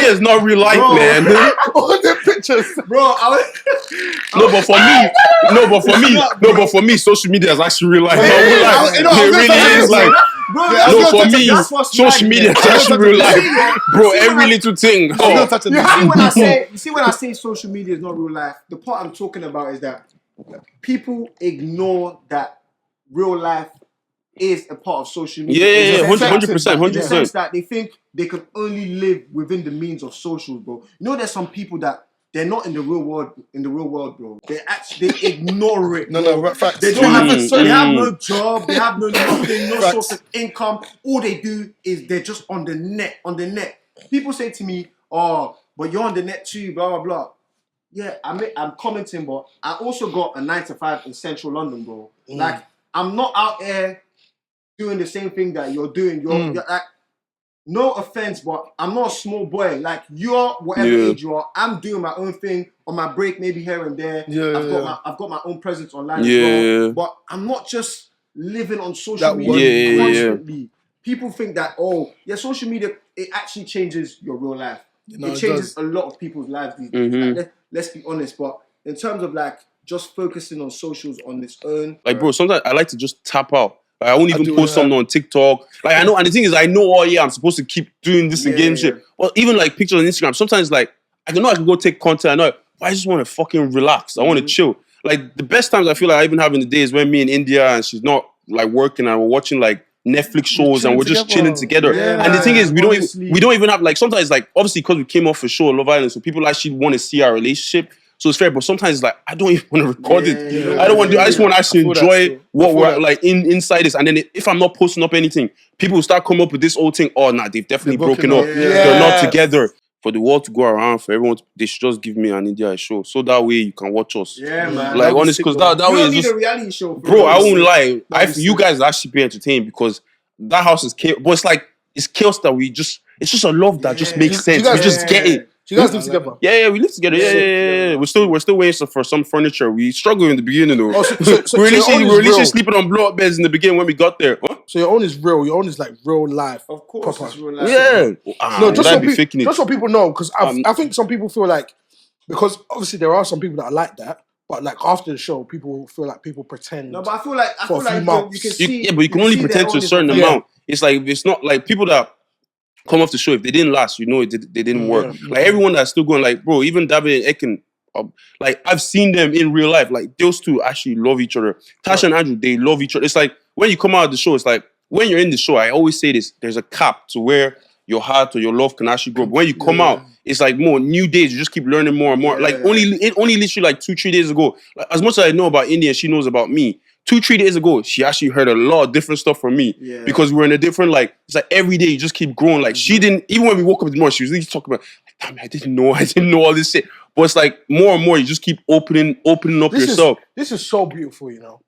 is not real life, man. All the pictures, bro. But for me, social media is actually real life. It really is like. Bro, for me, social media is actually real life, bro. Every little thing. You see when I say social media is not real life, the part I'm talking about is that people ignore that real life is a part of social media. Yeah, 100%. In the sense that they think they can only live within the means of social, bro. You know, there's some people that they're not in the real world, bro. They ignore it. No, facts. They don't have they have no job, they have no nothing, no source of income. All they do is they're just on the net. People say to me, "Oh, but you're on the net too, blah blah blah." Yeah, I'm commenting, but I also got a 9-to-5 in central London, bro. Like, I'm not out there doing the same thing that you're doing. You're like, no offense, but I'm not a small boy. Like, you're whatever age you are. I'm doing my own thing on my break, maybe here and there. I've got my own presence online as well. But I'm not just living on social media constantly. People think that, social media, it actually changes your real life. It changes a lot of people's lives these days. Like, let's be honest, but in terms of like just focusing on socials on its own. Like, bro, sometimes I like to just tap out. Like, I won't even post something on TikTok. Like, I know, and the thing is, I know, I'm supposed to keep doing this and game shit. Or even like pictures on Instagram. Sometimes, like, I can go take content. I know, but I just want to fucking relax. I want to chill. Like, the best times I feel like I even have in the day is when me in India and she's not like working and we're watching like Netflix shows and we're just chilling together. And the thing is, we don't even have like sometimes like obviously because we came off a show Love Island, so people actually want to see our relationship. So it's fair, but sometimes it's like I don't even want to record it. I don't want to. I just want to actually enjoy what we're like inside this. And then if I'm not posting up anything, people will start coming up with this old thing. Oh, nah, they've definitely broken up. They're not together. For the world to go around, for everyone, they should just give me an India show, so that way you can watch us. Yeah, man. Like honestly, because that way is just a reality show, bro. I won't lie. You guys actually be entertained because that house is chaos. But it's like it's chaos that it's just a love that just makes sense. We just get it. Do you guys live together? Yeah, we live together. Yeah. We're still waiting for some furniture. We struggled in the beginning though. So we're literally sleeping on blow-up beds in the beginning when we got there. Huh? So your own is real. Your own is like real life. Of course, it's real life. Yeah. No, just so people know, because I think some people feel like because obviously there are some people that are like that, but like after the show, people feel like people pretend. No, but I feel like For a few you months. can see. Yeah, but you can only see their pretend to a own certain different- amount. It's like it's not like people that come off the show, if they didn't last, you know they didn't work. Like everyone that's still going, like, bro, even Dami and Ekin, like I've seen them in real life. Like those two actually love each other. Tasha and Andrew, they love each other. It's like when you come out of the show, it's like when you're in the show, I always say this, there's a cap to where your heart or your love can actually grow. But when you come out, it's like more new days. You just keep learning more and more. It only literally like 2-3 days ago. Like, as much as I know about India, she knows about me. 2-3 days ago, she actually heard a lot of different stuff from me because we're in a different, like, it's like every day you just keep growing. Like she didn't, even when we woke up in the morning, she was really talking about, damn, I didn't know all this shit. But it's like more and more, you just keep opening up yourself. This is so beautiful, you know.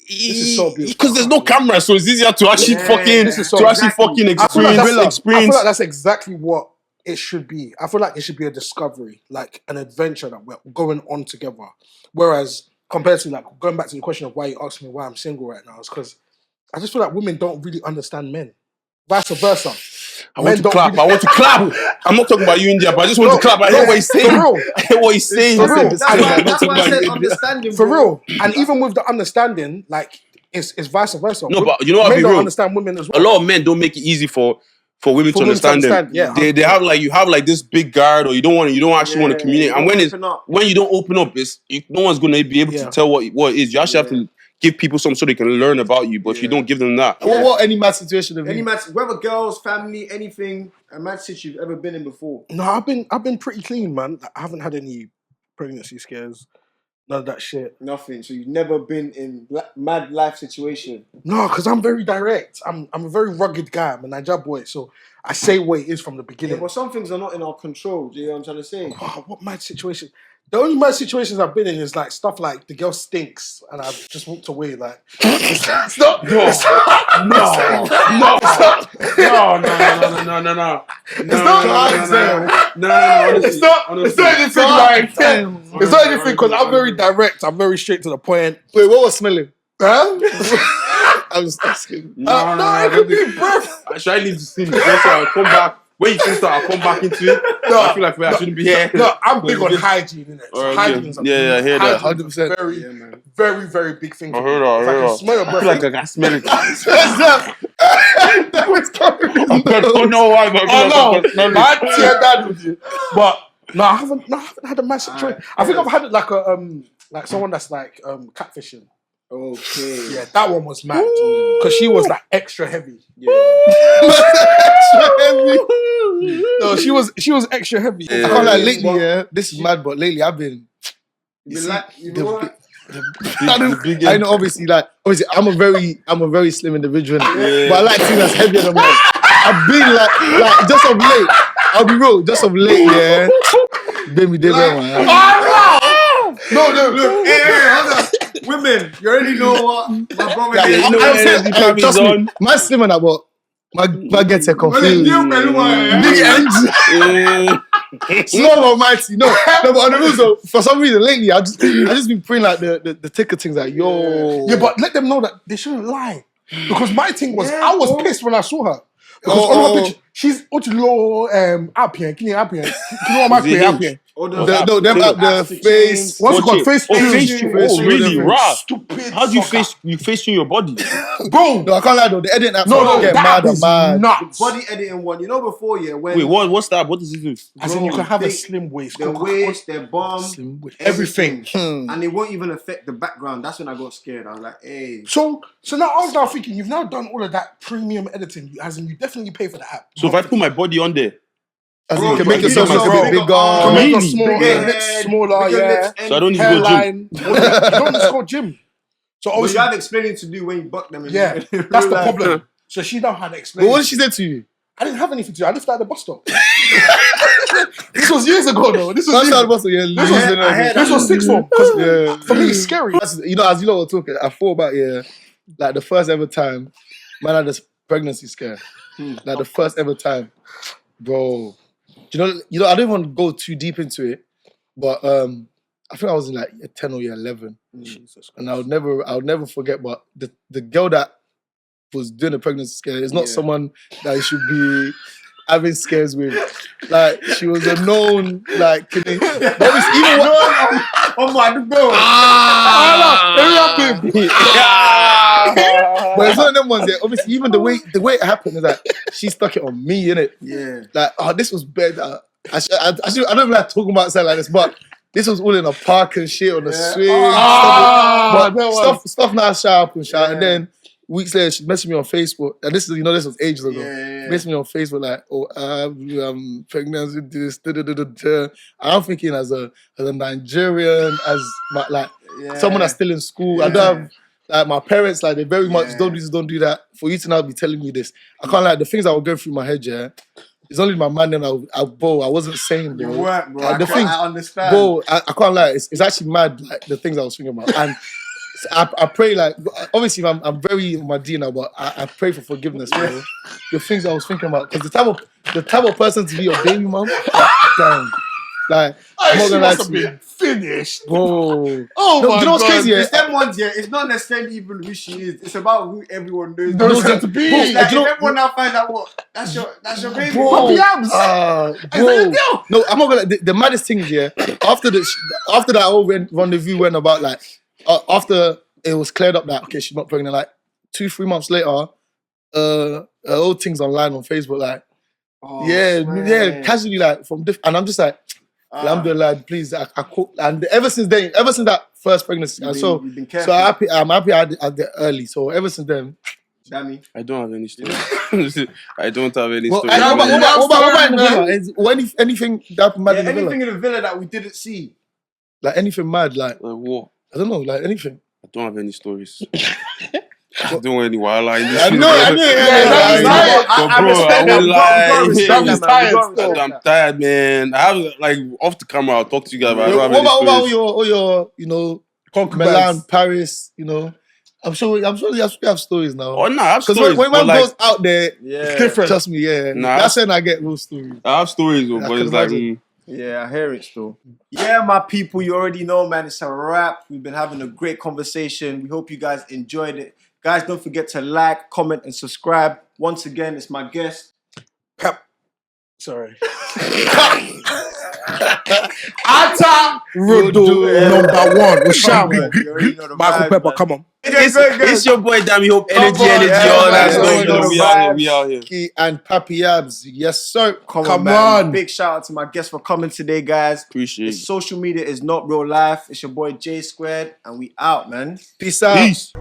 This is so beautiful. Because there's no camera, so it's easier to actually fucking experience. I feel like that's exactly what it should be. I feel like it should be a discovery, like an adventure that we're going on together. Whereas compared to like going back to the question of why you asked me why I'm single right now, is because I just feel like women don't really understand men. Vice versa. I want to clap. I'm not talking about you, India, but I just want to clap. I hear what he's saying. I hear what he's saying. For real. That's why I said understanding. For real. And even with the understanding, like it's vice versa. No, but you know what? Men Be don't real. understand women as well. A lot of men don't make it easy for women to understand them. Yeah. They have like you have like this big guard, or you don't actually want to communicate. And when you don't open up, no one's gonna be able to tell what it is. You actually have to give people something so they can learn about you. But if you don't give them that, what any mad situation have any you? mad, whether girls, family, anything, a mad situation you've ever been in before? No, I've been pretty clean, man. I haven't had any pregnancy scares. None of that shit. Nothing. So you've never been in mad life situation? No, because I'm very direct. I'm a very rugged guy. I'm a Niger boy, so I say what it is from the beginning. Yeah, but some things are not in our control. Do you know what I'm trying to say? Oh, what mad situation? The only mad situations I've been in is like stuff like the girl stinks and I've just walked away. Like, it's not. no. It's not anything because I'm very direct. I'm very straight to the point. Wait, what was smelling? Huh? I was asking. No, it could be breath. Should I leave the scene? Yes, I'll come back. When you finish that, I'll come back into it. I feel like I shouldn't be here. No, I'm big on hygiene, innit? So hygiene is I hear that. 100%. Very, very big thing. I heard that. If I can smell your breath. I feel like I can smell it. That was coming. I don't know why, but I tear that with you. But no, I haven't had a massive situation. I think I've had like like someone that's like catfishing. Okay. Yeah, that one was mad because she was like extra heavy. Yeah. Extra heavy. No, she was extra heavy. I can't like lately. This is mad, but lately I've been. I know, obviously, I'm a very slim individual, but I like things that's heavier than mine. I've been like just of late. I'll be real, just of late, yeah. Baby, man. No, look. Hey, hold on. Women, you already know what my brother did. Trust me, my slim and that, but my gets a confused. Big ends. Small or mighty. No, but on the rules though, for some reason lately, I just been praying like the ticker things like, yo. Yeah, but let them know that they shouldn't lie. Because my thing was, I was pissed when I saw her. Because picture, she's low up here. Can you up here? Can you up here? The face. What's it called? Face tune. Oh, really? Raw. Stupid. How do you face tune your body? Bro. No, I can't lie though. The editing app get that mad is and mad. nuts. Body editing one. You know before, yeah, when... Wait, what's that? What does it do? As in you can have a slim waist. Their waist, their bum, everything. And it won't even affect the background. That's when I got scared. I was like, hey. So now I was now thinking, you've now done all of that premium editing, as in you definitely pay for the app. So if I put my body on there, as you can make yourself look a bit bigger. Can make your smaller, yeah. So I don't need to go gym. You don't need to go gym. So But obviously, you have explaining to do when you buck them. Yeah, that's the problem. So she now had to explain. But what did she say to you? I didn't have anything to do. I left her at the bus stop. This was years ago, though. This was 6th form. For me, it's scary. You know, as you know, we're talking. I thought about like the first ever time, man had this pregnancy scare. Like the first ever time, bro. You know, I don't want to go too deep into it, but I think I was in like year 10 or year 11. Jesus. And I would never forget. But the girl that was doing the pregnancy scare is not someone that you should be having scares with. Like, she was a known, like, even what, Oh my God. but it's one of them ones, yeah. Obviously, even the way it happened is that she stuck it on me, innit? Yeah. Like, oh, this was better. I don't even like talking about something like this, but this was all in a park and shit on the swing. Stuff now shout up and shout. And then weeks later, she messaged me on Facebook. And this is, this was ages ago. Yeah. She messaged me on Facebook like, oh, I'm pregnant with this. And I'm thinking as a Nigerian, someone that's still in school. I don't have, like, my parents, like, they very much don't do this, don't do that. For you to now be telling me this, I can't, like, the things that were going through my head, it's only my man and I wasn't saying, bro. You weren't, bro. Like, I understand. Bro, I can't lie. It's actually mad, like, the things I was thinking about. And I pray, like, obviously I'm very Medina, but I pray for forgiveness, bro. The things I was thinking about. Because the type of person to be your baby mom, damn. Like, I'm not gonna lie to you. Finished. Bro. Oh No, my you know what's God. crazy? It's them ones, it's not necessarily even who she is. It's about who everyone knows. Knows her to be. Bro, like, Do you if know- everyone now finds out what that's your baby. Bro, Papii Abs. bro. No, I'm not gonna. The maddest thing is, after that whole rendezvous went about, like, after it was cleared up that okay, she's not pregnant. Like 2-3 months later, old things online on Facebook, like, casually, like, from and I'm just like, alhamdulillah, please, I call. And ever since that first pregnancy, I'm happy I did it early. So ever since then. Dami. I don't have any stories. I don't have any Well, stories. what about in the villa? Anything that mad in the villa? Anything in the villa that we didn't see. Like anything mad, like What? I don't know, like anything. I don't have any stories. I don't want any wild line. I know. I But bro, respect. I'm tired, man. I have, like, off the camera, I'll talk to you guys. But I don't have What any about stories. all your Milan, Paris, I'm sure you have stories now. Oh, no, I have Because stories. when but, man goes out there, Yeah. Different. trust me, Nah. that's when I get real stories. I have stories, I but can it's like, imagine. Yeah, I hear it still. Yeah, my people, you already know, man. It's a wrap. We've been having a great conversation. We hope you guys enjoyed it. Guys, don't forget to like, comment, and subscribe. Once again, it's my guest. Sorry. Ata Rodo number one. Shout You already know the Michael vibes, Pepper, man. come on. it's your boy Dami Hope. Energy, on, energy, yeah, all that man. stuff. You know the We out here. Key and Papii Abs, yes sir. Come Come man. on. Big shout out to my guests for coming today, guys. Appreciate it. Social media is not real life. It's your boy J Squared, and we out, man. Peace out. Peace.